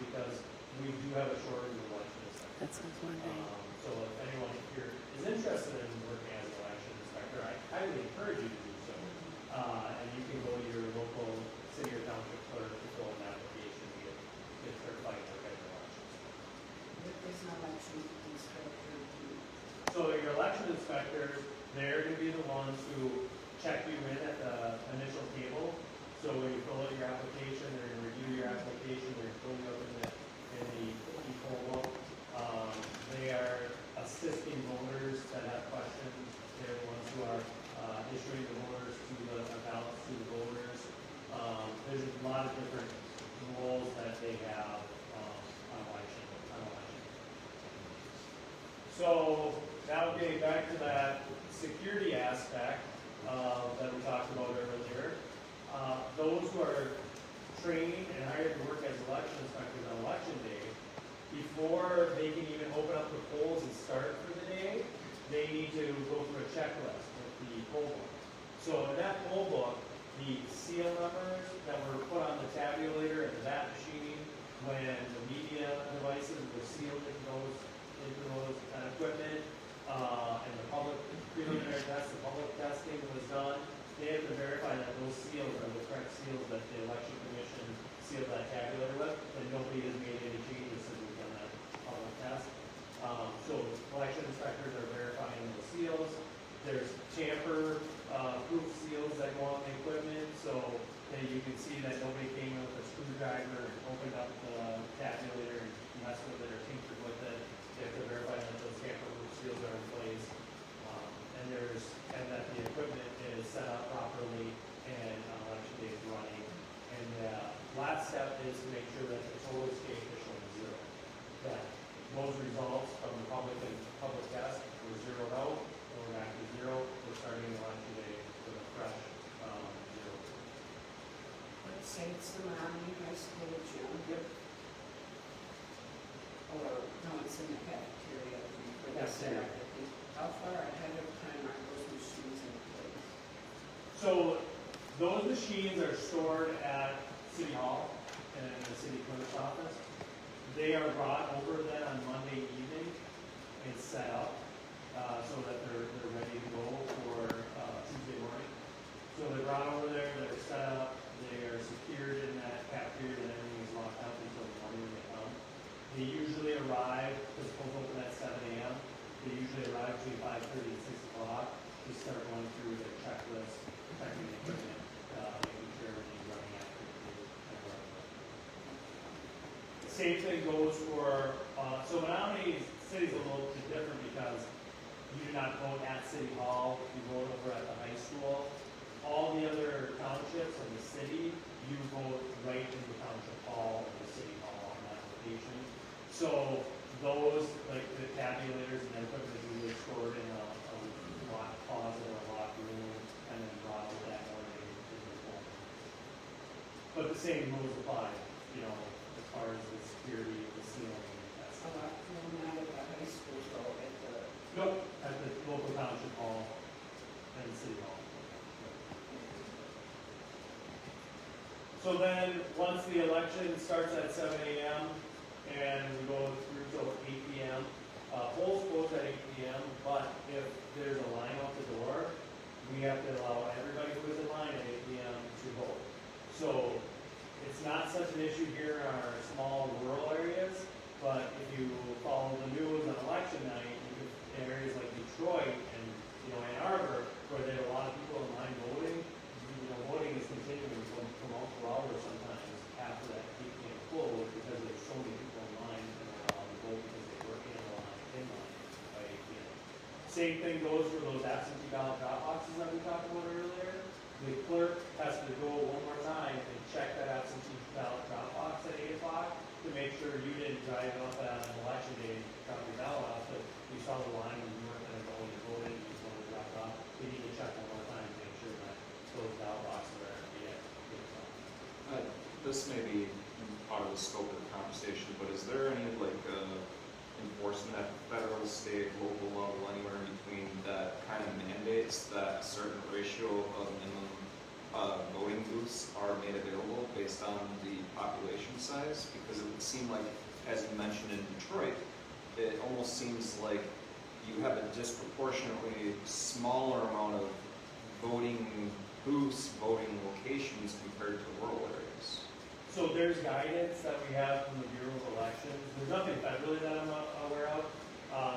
[SPEAKER 2] because we do have a shortage of election inspectors.
[SPEAKER 1] That sounds wonderful.
[SPEAKER 2] So if anyone here is interested in working as an election inspector, I highly encourage you to do so. and you can go to your local city or township clerk to fill in an application to get certified to get your elections.
[SPEAKER 4] What does an election inspector do?
[SPEAKER 2] So your election inspectors, they're gonna be the ones who check you in at the initial table. So when you fill out your application, they're gonna review your application, they're gonna fill you up in the poll book. They are assisting voters that have questions. They're the ones who are issuing the voters to the ballots to the voters. There's a lot of different roles that they have on election. So now getting back to that security aspect that we talked about earlier, those who are trained and hired to work as election inspectors on election day, before they can even open up the polls and start for the day, they need to go through a checklist with the poll book. So in that poll book, the seal numbers that were put on the tabulator and that machine when the media devices were sealed into those kind of equipment, and the public preliminary test, the public testing was done, they have to verify that those seals are the correct seals that the election commission sealed that tabulator with, and nobody has made any changes since we've done that public test. So election inspectors are verifying those seals. There's tamper proof seals that go on the equipment, so that you can see that nobody came in with a screwdriver and opened up the tabulator and messed with it or tinkered with it. They have to verify that those tamper proof seals are in place. And that the equipment is set up properly and election day is running. And the last step is to make sure that the total state is showing zero. That those results from the public test were zeroed out, and we're back to zero. We're starting election day with a fresh zero.
[SPEAKER 4] Let's say it's the Menominee High School gym.
[SPEAKER 2] Yep.
[SPEAKER 4] Or, no, it's in the cafeteria.
[SPEAKER 2] Yes,
[SPEAKER 4] Cafeteria. How far ahead of time are those machines in place?
[SPEAKER 2] So those machines are stored at City Hall and the city clerk's office. They are brought over then on Monday evening and set up so that they're ready to go for Tuesday morning. So they're brought over there, they're set up, they are secured in that cafeteria, and everything is locked up until the morning when they come. They usually arrive, because polls open at 7 a.m., they usually arrive between 5:30 and 6 o'clock to start going through their checklist, checking the equipment, making sure everything's running accurately. The same thing goes for, so Menominee City's a little bit different because you do not vote at City Hall, you vote over at the high school. All the other townships in the city, you vote right in the township hall or the city hall on that location. So those, like the tabulators and equipment is usually stored in a locked closet or a locked room and then brought over that morning to the home. But the same rules apply, as far as the security, the sealing, and that
[SPEAKER 4] A
[SPEAKER 2] stuff.
[SPEAKER 4] lot, no, not at the high school, though, at the,
[SPEAKER 2] Nope, at the local township hall and the city hall. So then, once the election starts at 7 a.m. and we go through till 8 p.m., polls close at 8 p.m., but if there's a line out the door, we have to allow everybody who is in line at 8 p.m. to vote. So it's not such an issue here in our small rural areas, but if you follow the news on election night, in areas like Detroit and Ann Arbor, where there are a lot of people in line voting, voting is continuing for multiple hours sometimes after that 8 p.m. close because there's so many people in line and they're allowed to vote because they were in line by 8 p.m. Same thing goes for those absentee ballot drop boxes that we talked about earlier. The clerk has to go one more time and check that absentee ballot drop box at 8 o'clock to make sure you didn't drive up on election day and drop your ballot off, but you saw the line and you weren't going to go and vote and you just wanted to drop it off. You need to check one more time to make sure that those ballot boxes are empty at 8 o'clock.
[SPEAKER 3] This may be out of the scope of the conversation, but is there any enforcement at federal, state, local level, anywhere in between that kind of mandates that a certain ratio of minimum voting booths are made available based on the population size? Because it would seem like, as you mentioned in Detroit, it almost seems like you have a disproportionately smaller amount of voting booths, voting locations compared to rural areas?
[SPEAKER 2] So there's guidance that we have from the Bureau of Elections. There's nothing federally that I'm not aware of.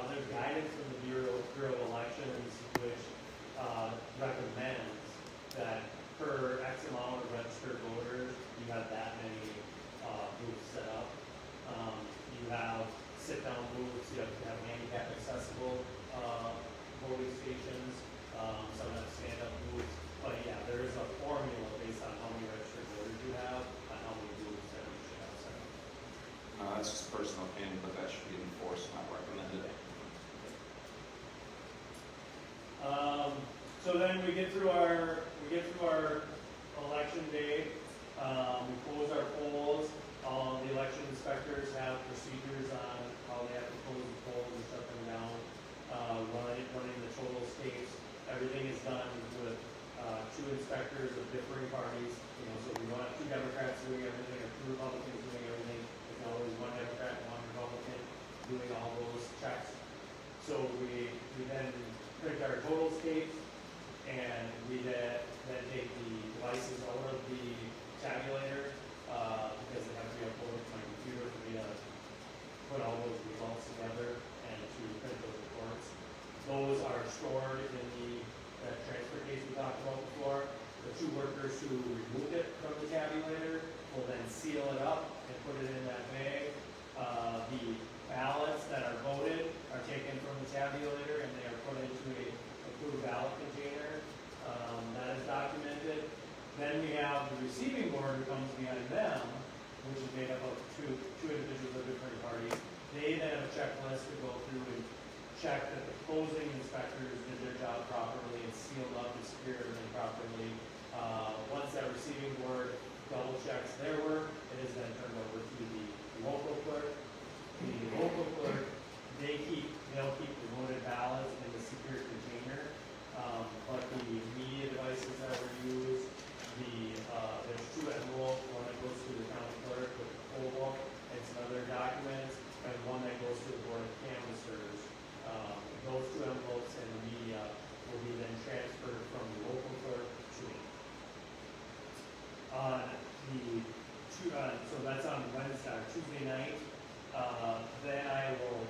[SPEAKER 2] There's guidance from the Bureau of Elections which recommends that per X amount of registered voters, you have that many booths set up. You have sit-down booths, you have to have handicap accessible voting stations, some have stand-up booths. But yeah, there is a formula based on how many registered voters you have, on how many booths that you should have set up.
[SPEAKER 3] That's just personal opinion, but that should be enforced, not recommended.
[SPEAKER 2] So then we get through our election day. We close our polls. The election inspectors have procedures on how they have to close the polls and shut them down. Running the total states. Everything is done with two inspectors of differing parties. So we don't have two Democrats doing everything or two Republicans doing everything. There's always one Democrat and one Republican doing all those checks. So we then print our total states, and we then take the devices out of the tabulator because they have to be uploaded to my computer for me to put all those results together and to print those reports. Those are stored in that transfer case we talked about before. The two workers who removed it from the tabulator will then seal it up and put it in that bag. The ballots that are voted are taken from the tabulator and they are put into a approved ballot container. That is documented. Then we have the receiving board who comes behind them, which is made up of two individuals of different parties. They then have a checklist to go through and check that the closing inspectors did their job properly and sealed up and secured everything properly. Once that receiving board double checks their work, it is then turned over to the local clerk. The local clerk, they'll keep the voted ballots in the secure container. But the media devices that were used, there's two envelopes, one that goes to the county clerk with the poll book and some other documents, and one that goes to the board of canvassers. Those two envelopes and the media will be then transferred from the local clerk to me. So that's on Wednesday, Tuesday night. Then I will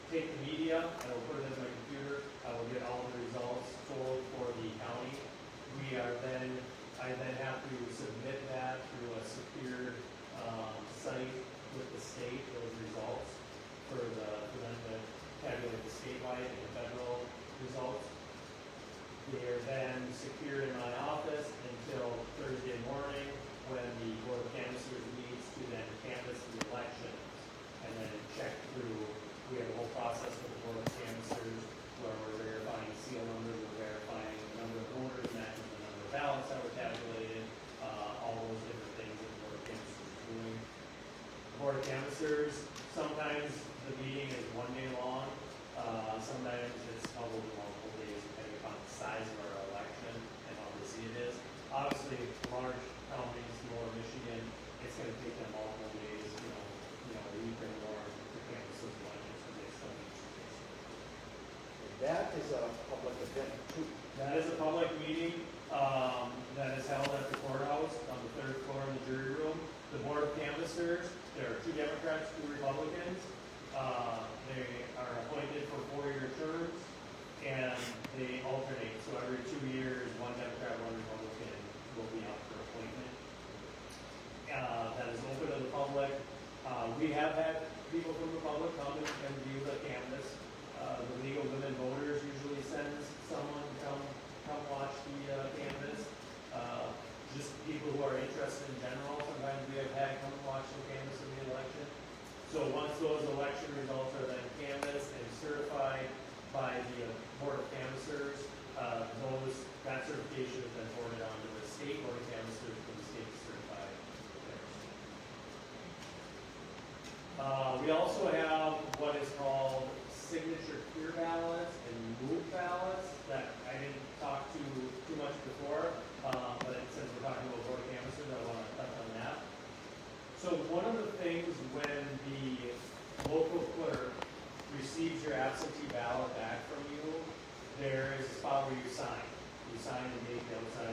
[SPEAKER 2] take the media, I will put it in my computer, I will get all the results told for the county. I then have to submit that through a secure site with the state, those results, for them to tabulate the statewide and the federal results. They are then secured in my office until Thursday morning when the Board of Canvassers meets to then canvass the elections and then check through. We have a whole process with the Board of Canvassers where we're verifying seal numbers, we're verifying the number of voters matches the number of ballots that were tabulated, all those different things that the Board of Canvassers is doing. The Board of Canvassers, sometimes the meeting is 1 day long, sometimes it's probably multiple days depending upon the size of our election and how busy it is. Obviously, large counties, Lower Michigan, it's going to take them multiple days, a week or more to canvass those elections because they still need to do.
[SPEAKER 7] That is a public event too.
[SPEAKER 2] That is a public meeting that is held at the courthouse on the 3rd floor in the jury room. The Board of Canvassers, there are 2 Democrats, 2 Republicans. They are appointed for 4-year terms and they alternate. So every 2 years, 1 Democrat, 1 Republican will be up for appointment. That is open to the public. We have had people from the public come and view the canvass. The League of Women Voters usually sends someone to come watch the canvass. Just people who are interested in general, sometimes we have had come watch the canvass of the election. So once those election results are then canvassed and certified by the Board of Canvassers, that certification is then forwarded on to the state Board of Canvassers for the state to certify theirs. We also have what is called signature clear ballots and move ballots that I didn't talk to too much before, but since we're talking about Board of Canvassers, I want to touch on that. So one of the things when the local clerk receives your absentee ballot back from you, there is a spot where you sign. You sign and date the outside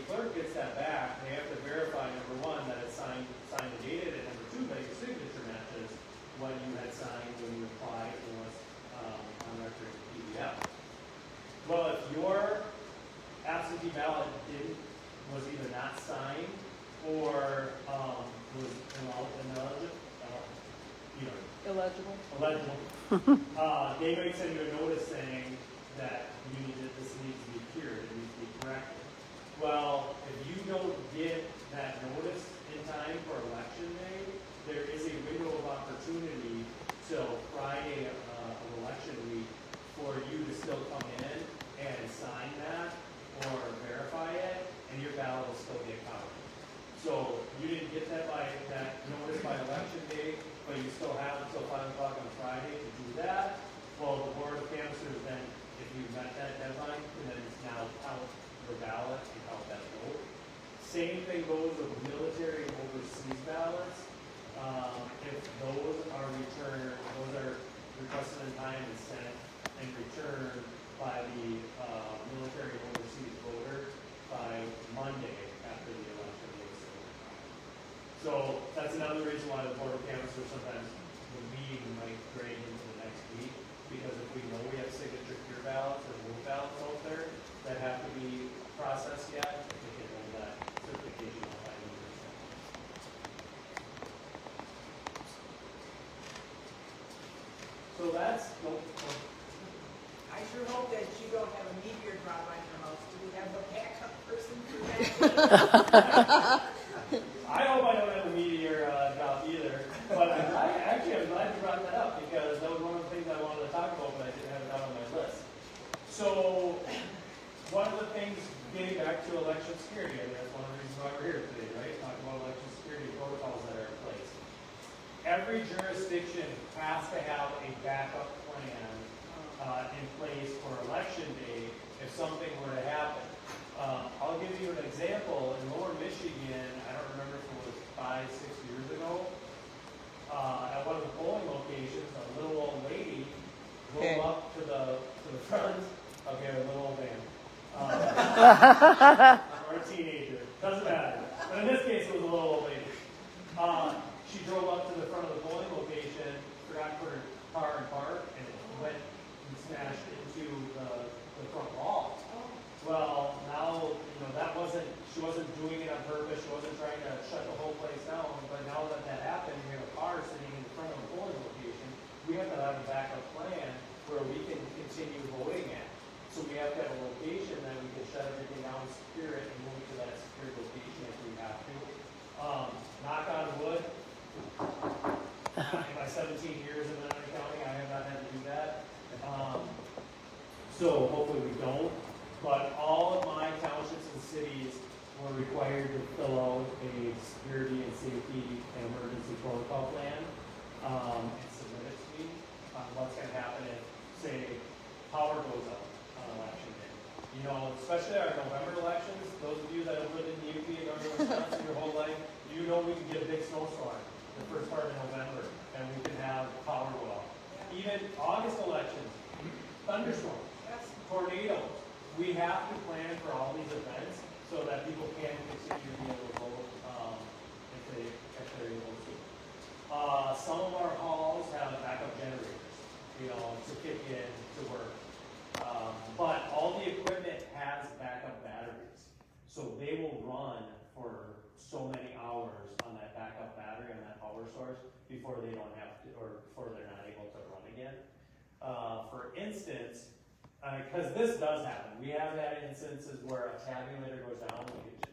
[SPEAKER 2] clerk gets that back, they have to verify, number one, that it's signed and dated, and number two, that your signature matches what you had signed when you applied and was on record at PDF. Well, if your absentee ballot was either not signed or was ineligible, they might send you a notice saying that this needs to be cured, it needs to be corrected. Well, if you don't get that notice in time for election day, there is a window of opportunity till Friday of election week for you to still come in and sign that or verify it, and your ballot will still get counted. So you didn't get that notice by election day, but you still have until 5 o'clock on Friday to do that. Well, the board of canvassers then, if you met that deadline, then it's now count your ballot and count that vote. Same thing goes with military and overseas ballots. If those are requested in time and sent and returned by the military and overseas voter by Monday after the election was over. So that's another reason why the board of canvassers sometimes the meeting might drag into the next week, because if we know we have signature cure ballots or vote ballots out there that have to be processed yet, we can hold that certification on by November. So that's
[SPEAKER 6] I sure hope that you don't have a meteor drop on your house. Do we have a backup person for that?
[SPEAKER 2] I hope I don't have a meteor drop either. But I'm glad you brought that up, because that was one of the things I wanted to talk about, but I didn't have it down on my list. So one of the things getting back to election security, I mean, that's one of the reasons why we're here today, right? Talking about election security protocols that are in place. Every jurisdiction has to have a backup plan in place for election day if something were to happen. I'll give you an example. In Lower Michigan, I don't remember if it was 5-6 years ago, at one of the polling locations, a little old lady drove up to the front. Okay, a little old man. Or a teenager. Doesn't matter. But in this case, it was a little old lady. She drove up to the front of the polling location, forgot to put her car in park, and it went and smashed into the front wall. Well, now, she wasn't doing it on purpose, she wasn't trying to shut the whole place down, but now that happened, we have a car sitting in front of the polling location, we have to have a backup plan where we can continue voting at. So we have to have a location that we can shut everything down, secure it, and move to that secure location if we have to. Knock on wood, in my 17 years in Menominee County, I have not had to do that. So hopefully we don't. But all of my townships and cities were required to fill out a security and safety and emergency protocol plan and submit it to me on what's going to happen if, say, power goes out on election day. You know, especially our November elections, those of you that have lived in the UP and Northern Wisconsin your whole life, you know we can get a big snowstorm the first part of November, and we can have power go out. Even August elections, thunderstorms, tornadoes. We have to plan for all these events so that people can continue to be able to vote if they're able to. Some of our halls have backup generators, to kick in to work. But all the equipment has backup batteries, so they will run for so many hours on that backup battery on that power source before they don't have to, or before they're not able to run again. For instance, because this does happen, we have had instances where a tabulator goes down.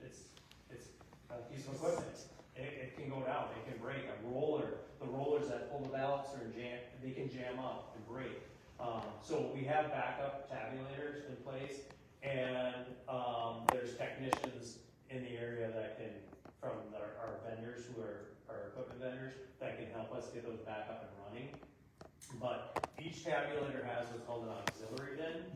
[SPEAKER 2] It's a piece of equipment. It can go down. It can break. The rollers that pull the ballots they can jam up and break. So we have backup tabulators in place, and there's technicians in the area that can, from our vendors who are our equipment vendors, that can help us get those back up and running. But each tabulator has what's called an auxiliary bin.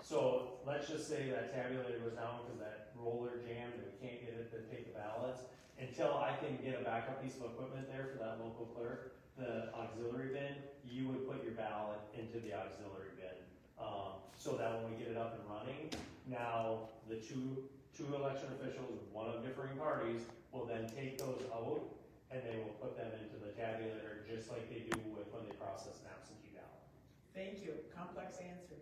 [SPEAKER 2] So let's just say that tabulator goes down because that roller jammed and we can't get it to take the ballots. Until I can get a backup piece of equipment there for that local clerk, the auxiliary bin, you would put your ballot into the auxiliary bin so that when we get it up and running, now the two election officials, one of differing parties, will then take those out and they will put them into the tabulator just like they do with when they process an absentee ballot.
[SPEAKER 6] Thank you, complex answer.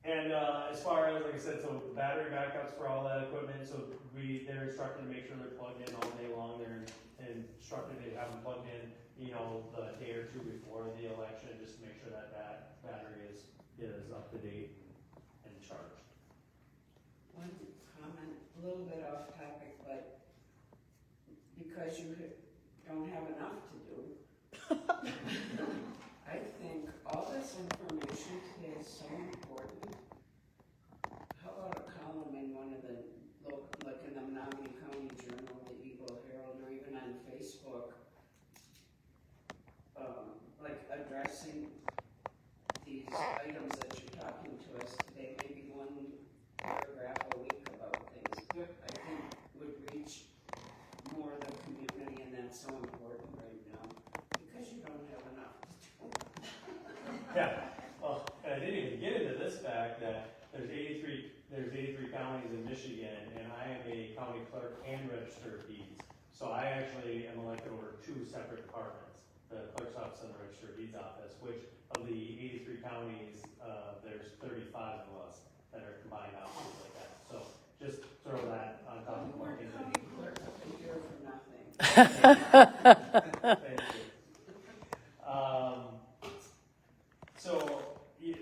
[SPEAKER 2] And as far as, like I said, so battery backups for all that equipment, so they're instructed to make sure they're plugged in all day long. They're instructed to have them plugged in, the day or two before the election, just to make sure that battery is up to date and charged.
[SPEAKER 4] One comment, a little bit off topic, but because you don't have enough to do, I think all this information today is so important. How about a column in one of the local, like in the Menominee County Journal, the Eagle Herald, or even on Facebook, like addressing these items that you're talking to us today, maybe one paragraph a week about things, I think would reach more of the community, and that's so important right now, because you don't have enough to do.
[SPEAKER 2] Yeah, well, and I didn't even get into this fact that there's 83 counties in Michigan, and I am a county clerk and register of deeds. So I actually am elected over two separate departments, the clerk's office and the register of deeds office, which of the 83 counties, there's 35 of us that are combined offices like that. So just throw that on top of
[SPEAKER 4] We're
[SPEAKER 2] the
[SPEAKER 4] county clerk up in here for nothing.
[SPEAKER 2] Thank you. So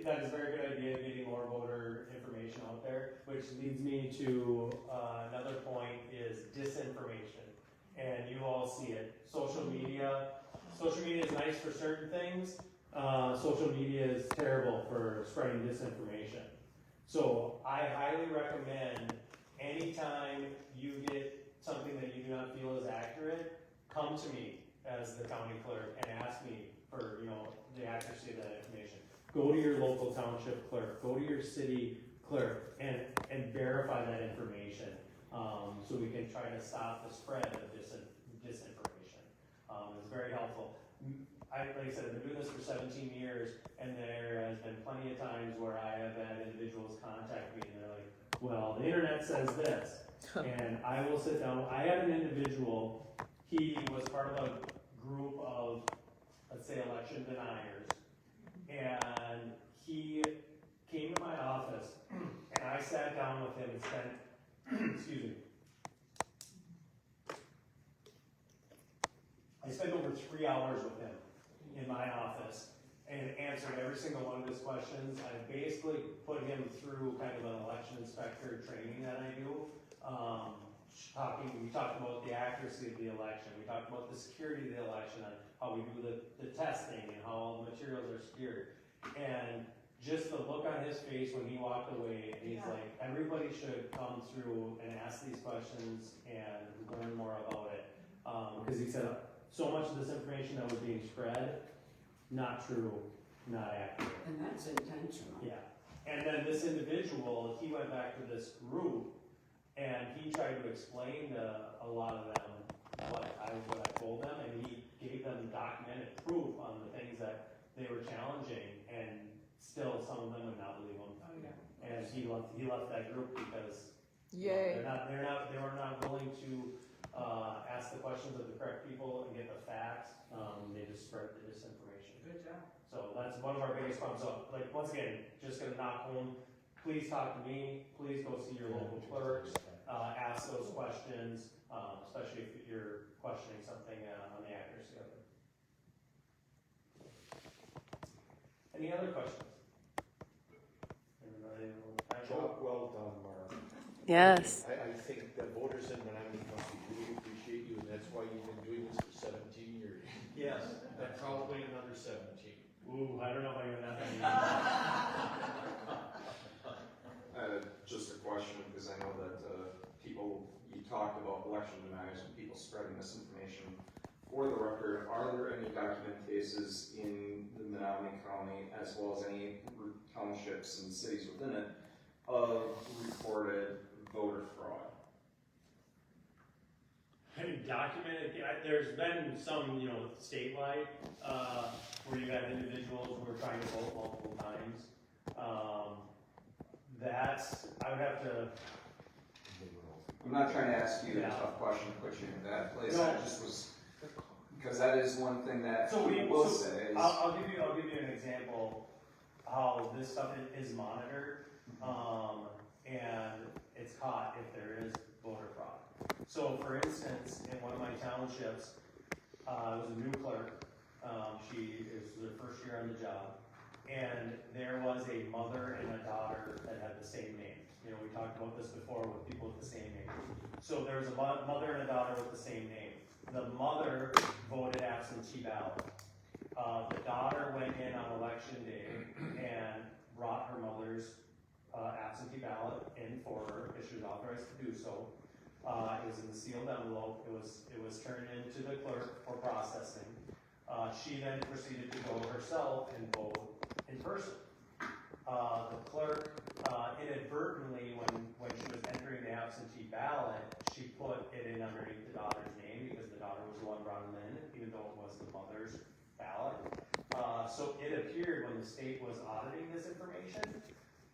[SPEAKER 2] that is a very good idea, getting more voter information out there, which leads me to another point is disinformation. And you all see it. Social media is nice for certain things. Social media is terrible for spreading disinformation. So I highly recommend anytime you get something that you do not feel is accurate, come to me as the county clerk and ask me for the accuracy of that information. Go to your local township clerk, go to your city clerk, and verify that information, so we can try to stop the spread of disinformation. It's very helpful. Like I said, I've been doing this for 17 years, and there has been plenty of times where I have had individuals contact me, and they're like, well, the internet says this. And I will sit down. I had an individual, he was part of a group of, let's say, election deniers, and he came to my office, and I sat down with him and spent, excuse me, I spent over 3 hours with him in my office and answered every single one of his questions. I basically put him through kind of an election inspector training that I do. We talked about the accuracy of the election. We talked about the security of the election and how we do the testing and how all the materials are secured. And just the look on his face when he walked away, and he's like, everybody should come through and ask these questions and learn more about it. Because he said so much of this information that was being spread, not true, not accurate.
[SPEAKER 4] And that's intentional.
[SPEAKER 2] Yeah. And then this individual, he went back to this group and he tried to explain to a lot of them what I told them, and he gave them documented proof on the things that they were challenging, and still some of them would not believe him.
[SPEAKER 6] Oh, yeah.
[SPEAKER 2] And he left that group because
[SPEAKER 5] Yay.
[SPEAKER 2] they were not willing to ask the questions of the correct people and get the facts. They just spread the disinformation.
[SPEAKER 6] Good job.
[SPEAKER 2] So that's one of our biggest problems. So, like, once again, just gonna knock home, please talk to me, please go see your local clerks, ask those questions, especially if you're questioning something on the accuracy of it. Any other questions? Everybody,
[SPEAKER 7] Job well done, Mark.
[SPEAKER 8] Yes.
[SPEAKER 7] I think the voters in Menominee County really appreciate you, and that's why you've been doing this for 17 years.
[SPEAKER 2] Yes.
[SPEAKER 7] And probably another 17.
[SPEAKER 2] Ooh, I don't know if I even have that.
[SPEAKER 3] Just a question, because I know that you talked about election deniers and people spreading misinformation. For the record, are there any documented cases in the Menominee County, as well as any townships and cities within it, of reported voter fraud?
[SPEAKER 2] I mean, documented, there's been some, statewide, where you have individuals who are trying to vote multiple times. I would have to,
[SPEAKER 3] I'm not trying to ask you a
[SPEAKER 2] Yeah.
[SPEAKER 3] tough question to put you in a bad place,
[SPEAKER 2] No.
[SPEAKER 3] I just was, because that is one thing that
[SPEAKER 2] So
[SPEAKER 3] people will say is.
[SPEAKER 2] I'll give you an example how this stuff is monitored, and it's caught if there is voter fraud. So for instance, in one of my townships, it was a new clerk, she is her first year on the job, and there was a mother and a daughter that had the same name. We talked about this before with people with the same name. So there was a mother and a daughter with the same name. The mother voted absentee ballot. The daughter went in on election day and brought her mother's absentee ballot in for her, because she was authorized to do so. It was in the sealed envelope. It was turned into the clerk for processing. She then proceeded to go herself and vote in person. The clerk inadvertently, when she was entering the absentee ballot, she put it in underneath the daughter's name because the daughter was the one brought it in, even though it was the mother's ballot. So it appeared when the state was auditing this information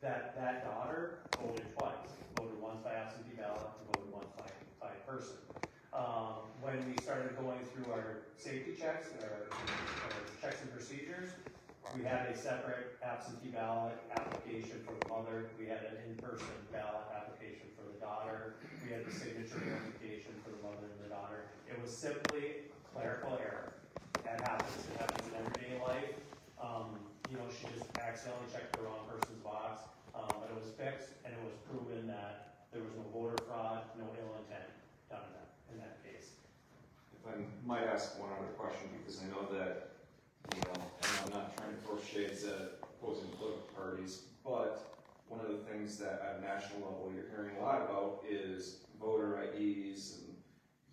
[SPEAKER 2] that daughter voted twice. Voted once by absentee ballot and voted once by person. When we started going through our safety checks, our checks and procedures, we had a separate absentee ballot application for the mother. We had an in-person ballot application for the daughter. We had the signature verification for the mother and the daughter. It was simply a clerical error. That happens. It happens in everyday life. She just accidentally checked the wrong person's box, but it was fixed, and it was proven that there was no voter fraud, no ill intent done in that case.
[SPEAKER 3] If I might ask one other question, because I know that, and I'm not trying to throw shades at opposing political parties, but one of the things that at a national level you're hearing a lot about is voter IDs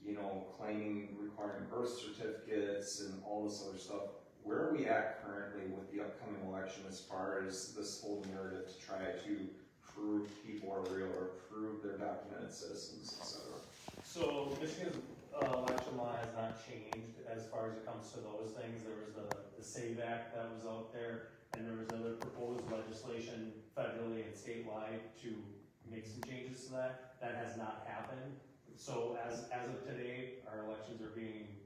[SPEAKER 3] and, claiming, requiring birth certificates and all this other stuff. Where are we at currently with the upcoming election as far as this whole narrative to try to prove people are real or prove they're documented citizens, etc.?
[SPEAKER 2] So Michigan's election law has not changed as far as it comes to those things. There was the SAVE Act that was out there, and there was other proposed legislation federally and statewide to make some changes to that. That has not happened. So as of today, our elections are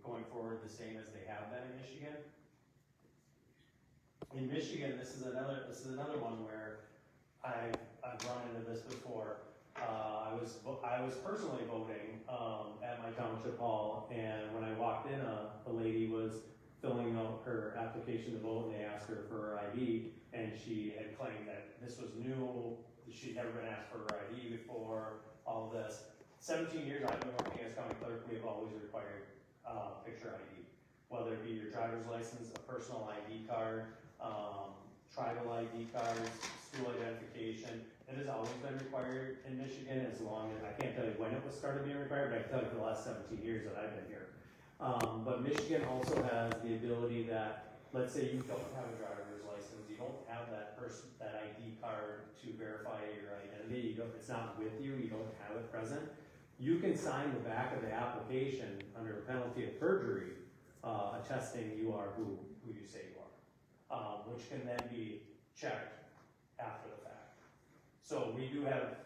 [SPEAKER 2] going forward the same as they have been in Michigan. In Michigan, this is another one where I've run into this before. I was personally voting at my township hall, and when I walked in, a lady was filling out her application to vote, and they asked her for her ID, and she had claimed that this was new, she'd never been asked for her ID before, all of this. 17 years I've been working as county clerk, we have always required picture ID, whether it be your driver's license, a personal ID card, tribal ID cards, school identification. It has always been required in Michigan, as long as, I can't tell you when it was started being required, but I can tell you for the last 17 years that I've been here. But Michigan also has the ability that, let's say you don't have a driver's license, you don't have that ID card to verify your identity, it's not with you, you don't have it present. You can sign the back of the application under a penalty of perjury, attesting you are who you say you are, which can then be checked after the fact. So we do have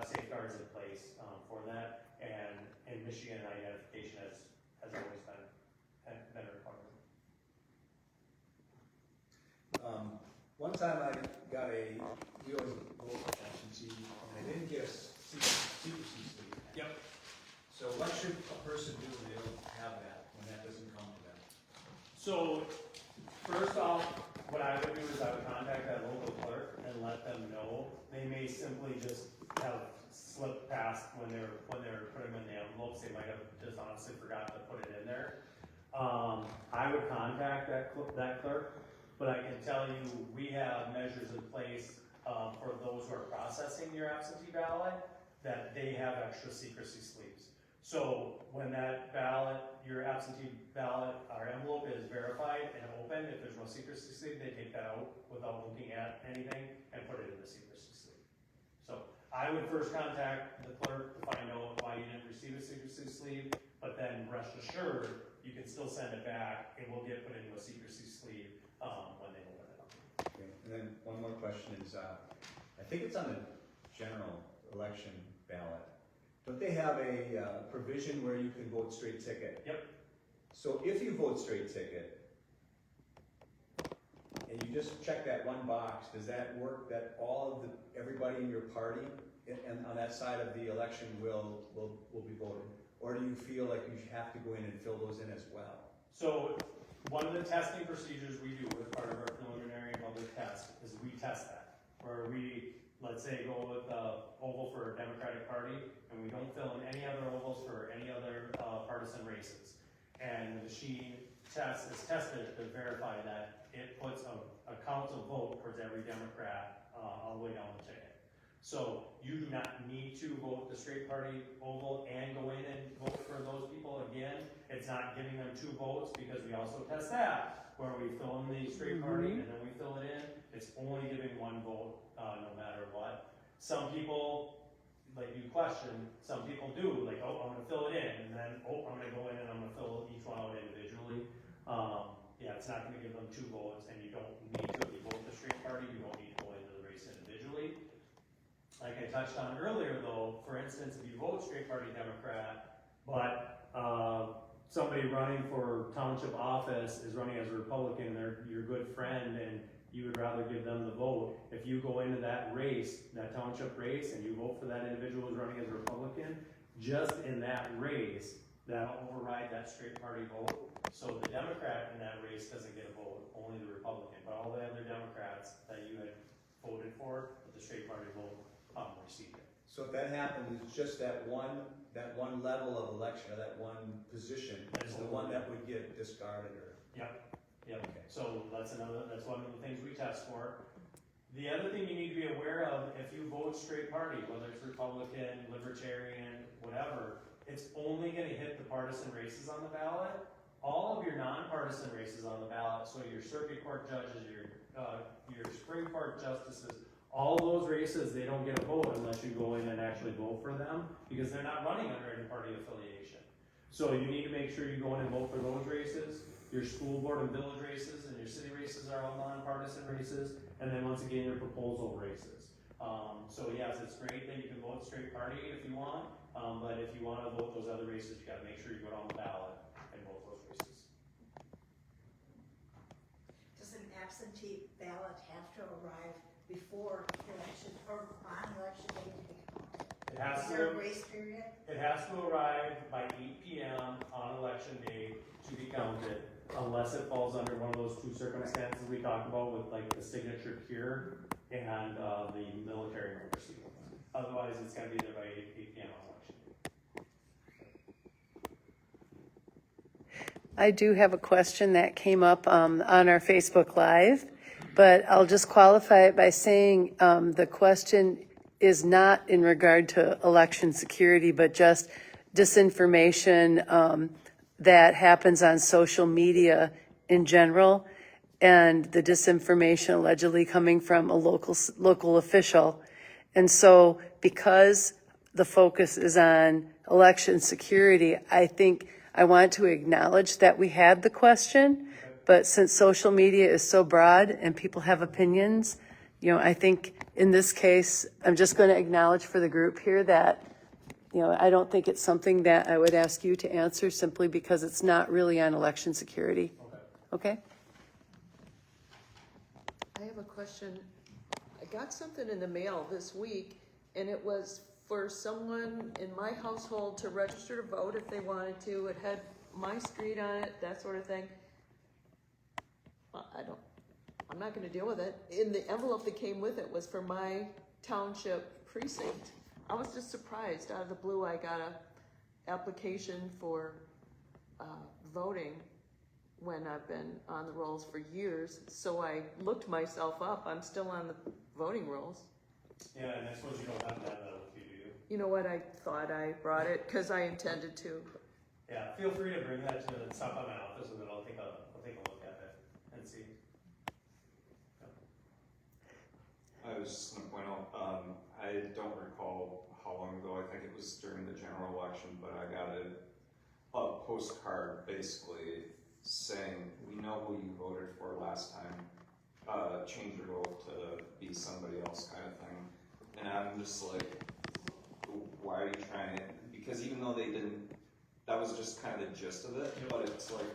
[SPEAKER 2] safeguards in place for that, and in Michigan, identification has always been required.
[SPEAKER 8] One time we always vote absentee, and I didn't get a secrecy sleeve.
[SPEAKER 2] Yep.
[SPEAKER 8] So what should a person do when they don't have that, when that doesn't come to them?
[SPEAKER 2] So first off, what I would do is I would contact that local clerk and let them know. They may simply just have slipped past when they're putting them in the envelopes. They might have just honestly forgot to put it in there. I would contact that clerk, but I can tell you we have measures in place for those who are processing your absentee ballot, that they have extra secrecy sleeves. So when that ballot, your absentee ballot, our envelope is verified and opened, if there's no secrecy sleeve, they take that out without looking at anything and put it in the secrecy sleeve. So I would first contact the clerk to find out why you didn't receive a secrecy sleeve, but but then rest assured, you can still send it back. It will get put into a secrecy sleeve when they open it up.
[SPEAKER 8] Okay, and then one more question is, I think it's on the general election ballot. Don't they have a provision where you can vote straight ticket?
[SPEAKER 2] Yep.
[SPEAKER 8] So if you vote straight ticket, and you just check that one box, does that work that everybody in your party and on that side of the election will be voting? Or do you feel like you have to go in and fill those in as well?
[SPEAKER 2] So one of the testing procedures we do as part of our preliminary public test is we test that. Where we, let's say, go with the oval for a Democratic Party, and we don't fill in any other ovals for any other partisan races. And the machine is tested to verify that it puts a count of vote towards every Democrat all the way down the ticket. So you do not need to vote the straight party oval and go in and vote for those people again. It's not giving them 2 votes because we also test that, where we fill in the straight party and then we fill it in. It's only giving 1 vote no matter what. Some people, like you question, some people do, like, oh, I'm gonna fill it in, and then, oh, I'm gonna go in and I'm gonna fill each one out individually. Yeah, it's not gonna give them 2 votes, and you don't need to, if you vote the straight party, you don't need to go into the race individually. Like I touched on earlier though, for instance, if you vote straight party Democrat, but somebody running for township office is running as a Republican, they're your good friend, and you would rather give them the vote. If you go into that race, that township race, and you vote for that individual who's running as a Republican, just in that race, that'll override that straight party vote. So the Democrat in that race doesn't get a vote, only the Republican. But all the other Democrats that you had voted for with the straight party vote received it.
[SPEAKER 8] So if that happens, it's just that one level of election, or that one position, is the one that would get discarded, or?
[SPEAKER 2] Yep.
[SPEAKER 8] Okay.
[SPEAKER 2] So that's one of the things we test for. The other thing you need to be aware of, if you vote straight party, whether it's Republican, Libertarian, whatever, it's only going to hit the partisan races on the ballot. All of your nonpartisan races on the ballot, so your circuit court judges, your Supreme Court justices, all those races, they don't get a vote unless you go in and actually vote for them, because they're not running under any party affiliation. So you need to make sure you go in and vote for those races. Your school board and village races and your city races are all nonpartisan races, and then once again your proposal races. So yes, it's great that you can vote straight party if you want, but if you want to vote those other races, you got to make sure you go on the ballot and vote those races.
[SPEAKER 9] Does an absentee ballot have to arrive before election or on election day to be counted?
[SPEAKER 2] It has
[SPEAKER 9] Is there a
[SPEAKER 2] to.
[SPEAKER 9] grace period?
[SPEAKER 2] It has to arrive by 8 p.m. on election day to be counted, unless it falls under one of those 2 circumstances we talked about with like the signature cure and the military emergency. Otherwise, it's got to be there by 8 p.m. on election day.
[SPEAKER 1] I do have a question that came up on our Facebook Live, but I'll just qualify it by saying the question is not in regard to election security, but just disinformation that happens on social media in general, and the disinformation allegedly coming from a local official. And so because the focus is on election security, I think I want to acknowledge that we had the question, but since social media is so broad and people have opinions, I think in this case, I'm just going to acknowledge for the group here that, I don't think it's something that I would ask you to answer simply because it's not really on election security. Okay?
[SPEAKER 5] I have a question. I got something in the mail this week, and it was for someone in my household to register to vote if they wanted to. It had my street on it, that sort of thing. I'm not going to deal with it. In the envelope that came with it was for my township precinct. I was just surprised. Out of the blue, I got a application for voting when I've been on the rolls for years. So I looked myself up. I'm still on the voting rolls.
[SPEAKER 2] Yeah, and I suppose you don't have that with you, do you?
[SPEAKER 5] You know what? I thought I brought it because I intended to.
[SPEAKER 2] Yeah, feel free to bring that to the top of my office, and then I'll take a look at it and see.
[SPEAKER 3] I was just going to point out, I don't recall how long ago, I think it was during the general election, but I got a postcard basically saying, we know who you voted for last time, change your vote to be somebody else kind of thing. And I'm just like, why are you trying it? Because even though they didn't, that was just kind of the gist of it, but it's like,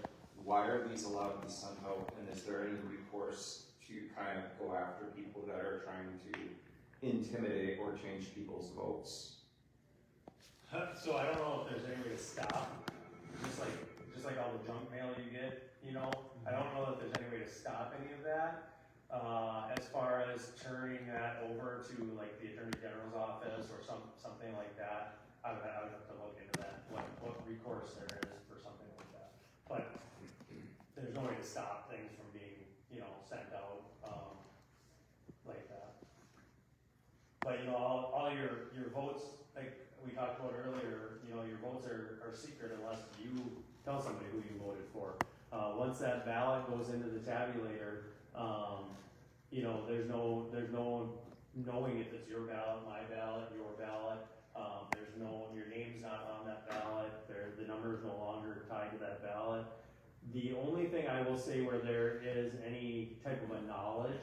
[SPEAKER 3] why are these allowed to be sent out, and is there any recourse to kind of go after people that are trying to intimidate or change people's votes?
[SPEAKER 2] So I don't know if there's any way to stop, just like all the junk mail you get, you know, I don't know that there's any way to stop any of that. As far as turning that over to like the Attorney General's office or something like that, I would have to look into that, what recourse there is for something like that. But there's no way to stop things from being, you know, sent out like that. But you know, all your votes, like we talked about earlier, you know, your votes are secret unless you tell somebody who you voted for. Once that ballot goes into the tabulator, you know, there's no knowing if it's your ballot, my ballot, your ballot. There's no, your name's not on that ballot. The number is no longer tied to that ballot. The only thing I will say where there is any type of a knowledge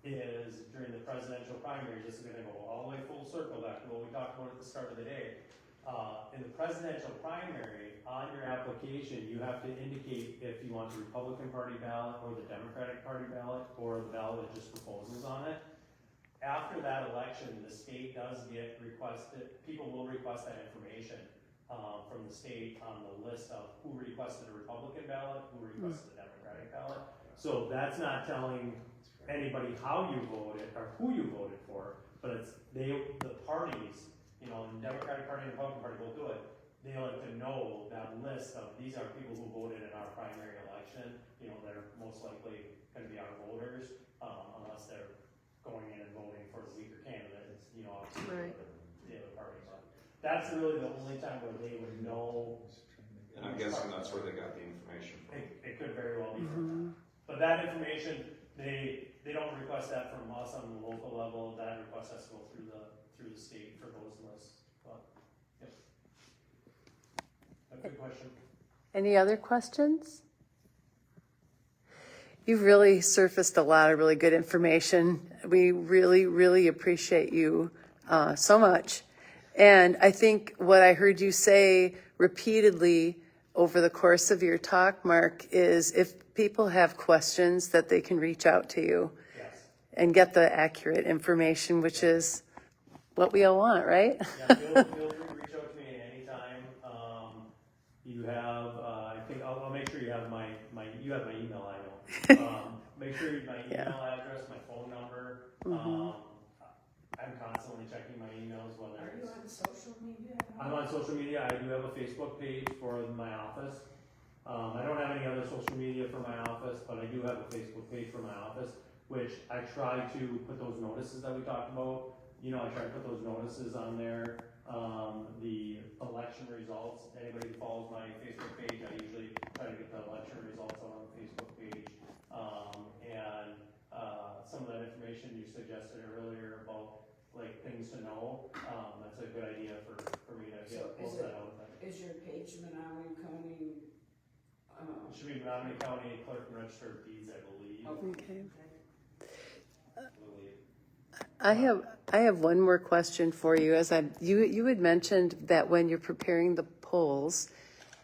[SPEAKER 2] is during the presidential primaries. This is going to go all the way full circle back to what we talked about at the start of the day. In the presidential primary, on your application, you have to indicate if you want the Republican Party ballot or the Democratic Party ballot or the ballot with just proposals on it. After that election, the state does get requested, people will request that information from the state on the list of who requested a Republican ballot, who requested a Democratic ballot. So that's not telling anybody how you voted or who you voted for, but it's the parties, you know, the Democratic Party and Republican Party will do it. They like to know that list of these are people who voted in our primary election. You know, they're most likely going to be our voters, unless they're going in and voting for the weaker candidate. It's, you know,
[SPEAKER 5] Right.
[SPEAKER 2] the other party. But that's really the only time where they would know.
[SPEAKER 3] And I'm guessing that's where they got the information from.
[SPEAKER 2] It could very well be from that. But that information, they don't request that from us on the local level. That request has to go through the state for those lists. But yep. A good question.
[SPEAKER 1] Any other questions? You've really surfaced a lot of really good information. We really, really appreciate you so much. And I think what I heard you say repeatedly over the course of your talk, Mark, is if people have questions that they can reach out to you and get the accurate information, which is what we all want, right?
[SPEAKER 2] Yeah, feel free to reach out to me at any time. You have, I think I'll make sure you have my you have my email, I know. Make sure my email address, my phone number. I'm constantly checking my emails, whether
[SPEAKER 4] Are you on social media?
[SPEAKER 2] I'm on social media. I do have a Facebook page for my office. I don't have any other social media for my office, but I do have a Facebook page for my office, which I try to put those notices that we talked about. You know, I try to put those notices on there. The election results, anybody who follows my Facebook page, I usually try to get the election results out on the Facebook page. And some of that information you suggested earlier about like things to know, that's a good idea for me to get post that out.
[SPEAKER 4] Is your page Menominee County?
[SPEAKER 2] It should be Menominee County Clerk and Register of Deeds, I believe.
[SPEAKER 1] Okay.
[SPEAKER 2] I believe.
[SPEAKER 1] I have one more question for you. You had mentioned that when you're preparing the polls,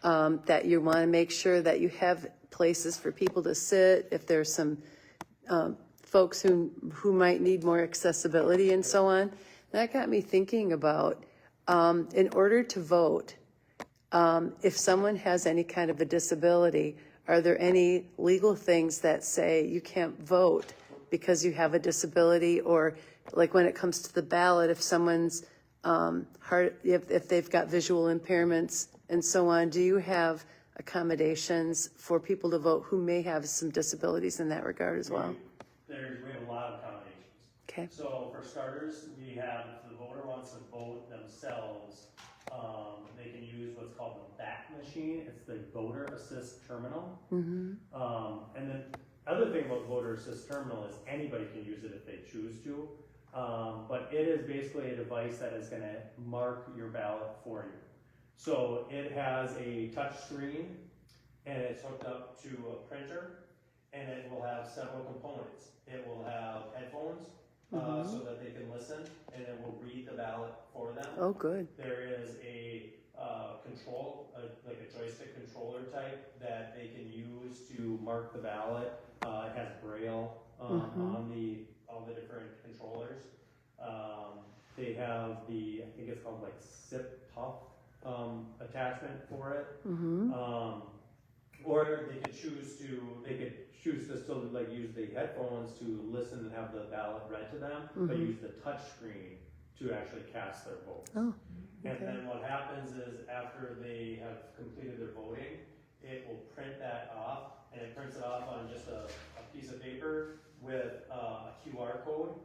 [SPEAKER 1] that you want to make sure that you have places for people to sit, if there's some folks who might need more accessibility and so on. That got me thinking about, in order to vote, if someone has any kind of a disability, are there any legal things that say you can't vote because you have a disability? Or like when it comes to the ballot, if someone's if they've got visual impairments and so on, do you have accommodations for people to vote who may have some disabilities in that regard as well?
[SPEAKER 2] We have a lot of accommodations.
[SPEAKER 1] Okay.
[SPEAKER 2] So for starters, we have, if the voter wants to vote themselves, they can use what's called the VAC machine. It's the Voter Assist Terminal. And then other thing about Voter Assist Terminal is anybody can use it if they choose to. But it is basically a device that is going to mark your ballot for you. So it has a touch screen, and it's hooked up to a printer, and it will have several components. It will have headphones, so that they can listen, and it will read the ballot for them.
[SPEAKER 5] Oh, good.
[SPEAKER 2] There is a like a joystick controller type that they can use to mark the ballot. It has Braille on all the different controllers. They have I think it's called like Zip Puff attachment for it. Or they could choose to still like use the headphones to listen and have the ballot read to them, but use the touch screen to actually cast their votes.
[SPEAKER 5] Oh,
[SPEAKER 2] And then what happens is after they have completed their voting, it will print that off, and it prints it off on just a piece of paper with a QR code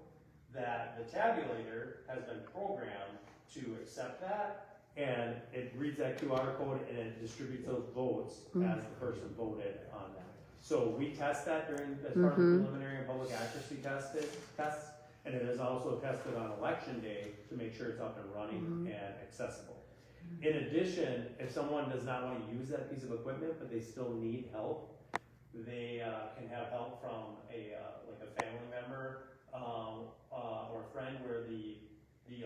[SPEAKER 2] that the tabulator has been programmed to accept that, and it reads that QR code and it distributes those votes as the person voted on that. So we test that as part of the preliminary and public accuracy tests, and it is also tested on election day to make sure it's up and running and accessible. In addition, if someone does not want to use that piece of equipment, but they still need help, they can have help from a family member or a friend, where the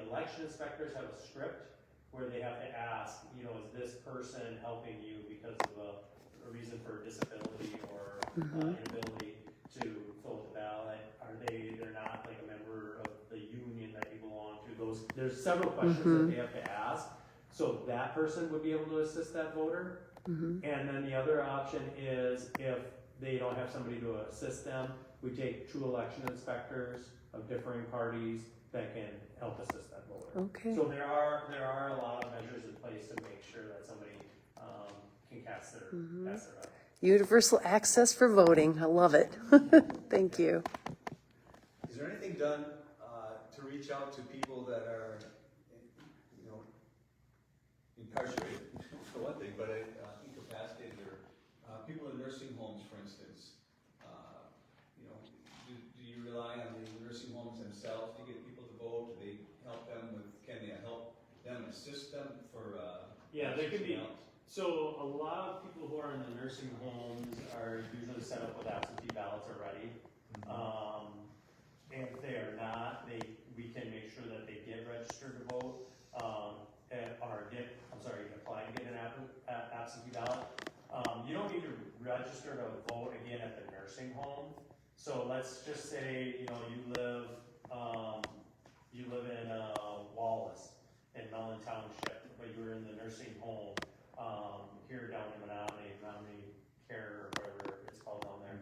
[SPEAKER 2] election inspectors have a script where they have to ask, is this person helping you because of a reason for disability or inability to fill the ballot? They're not like a member of the union that you belong to? There's several questions that they have to ask. So that person would be able to assist that voter. And then the other option is, if they don't have somebody to assist them, we take 2 election inspectors of differing parties that can help assist that voter.
[SPEAKER 5] okay.
[SPEAKER 2] So there are a lot of measures in place to make sure that somebody can cast their vote.
[SPEAKER 10] Universal access for voting. I love it. Thank you.
[SPEAKER 8] Is there anything done to reach out to people that are, incarcerated, for one thing, but incapacitated, or people in nursing homes, for instance? Do you rely on the nursing homes themselves to get people to vote? Do they help them can they help them, assist them for?
[SPEAKER 2] Yeah, they could be. So a lot of people who are in the nursing homes are usually set up with absentee ballots already. And if they are not, we can make sure that they get registered to vote, apply to get an absentee ballot. You don't need to register to vote again at the nursing home. So let's just say, you live in Wallace in Mellon Township, but you're in the nursing home here down in Menominee Care, or whatever it's called down there.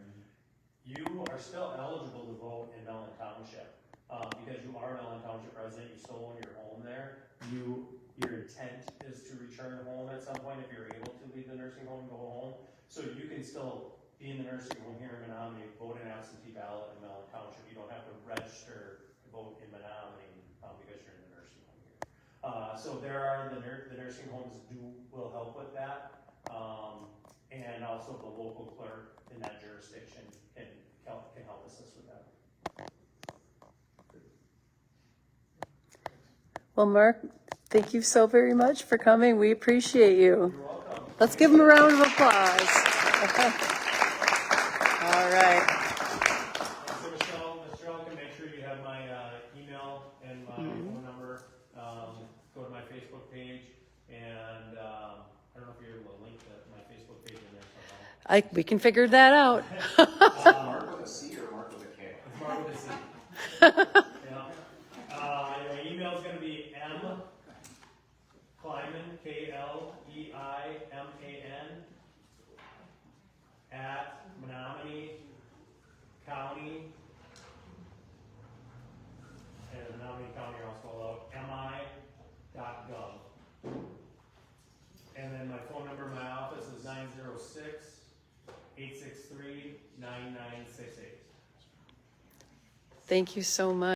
[SPEAKER 2] You are still eligible to vote in Mellon Township because you are a Mellon Township resident. You still own your home there. Your intent is to return home at some point if you're able to leave the nursing home and go home. So you can still be in the nursing home here in Menominee, vote an absentee ballot in Mellon Township. You don't have to register to vote in Menominee because you're in the nursing home here. So there are the nursing homes will help with that, and also the local clerk in that jurisdiction can help assist with that.
[SPEAKER 10] Well, Mark, thank you so very much for coming. We appreciate you.
[SPEAKER 2] You're welcome.
[SPEAKER 10] Let's give him a round of applause. All right.
[SPEAKER 2] So Michelle can make sure you have my email and my phone number. Go to my Facebook page, and I don't know if you're able to link my Facebook page in there somehow.
[SPEAKER 10] We can figure that out.
[SPEAKER 3] Mark with a C or Mark with a K?
[SPEAKER 2] It's Mark with a C. My email is going to be M Kleiman, KLEIMAN at Menominee County, and Menominee County are all spelled out, MI.gov. And then my phone number in my office is 906-863-9968.
[SPEAKER 10] Thank you so much.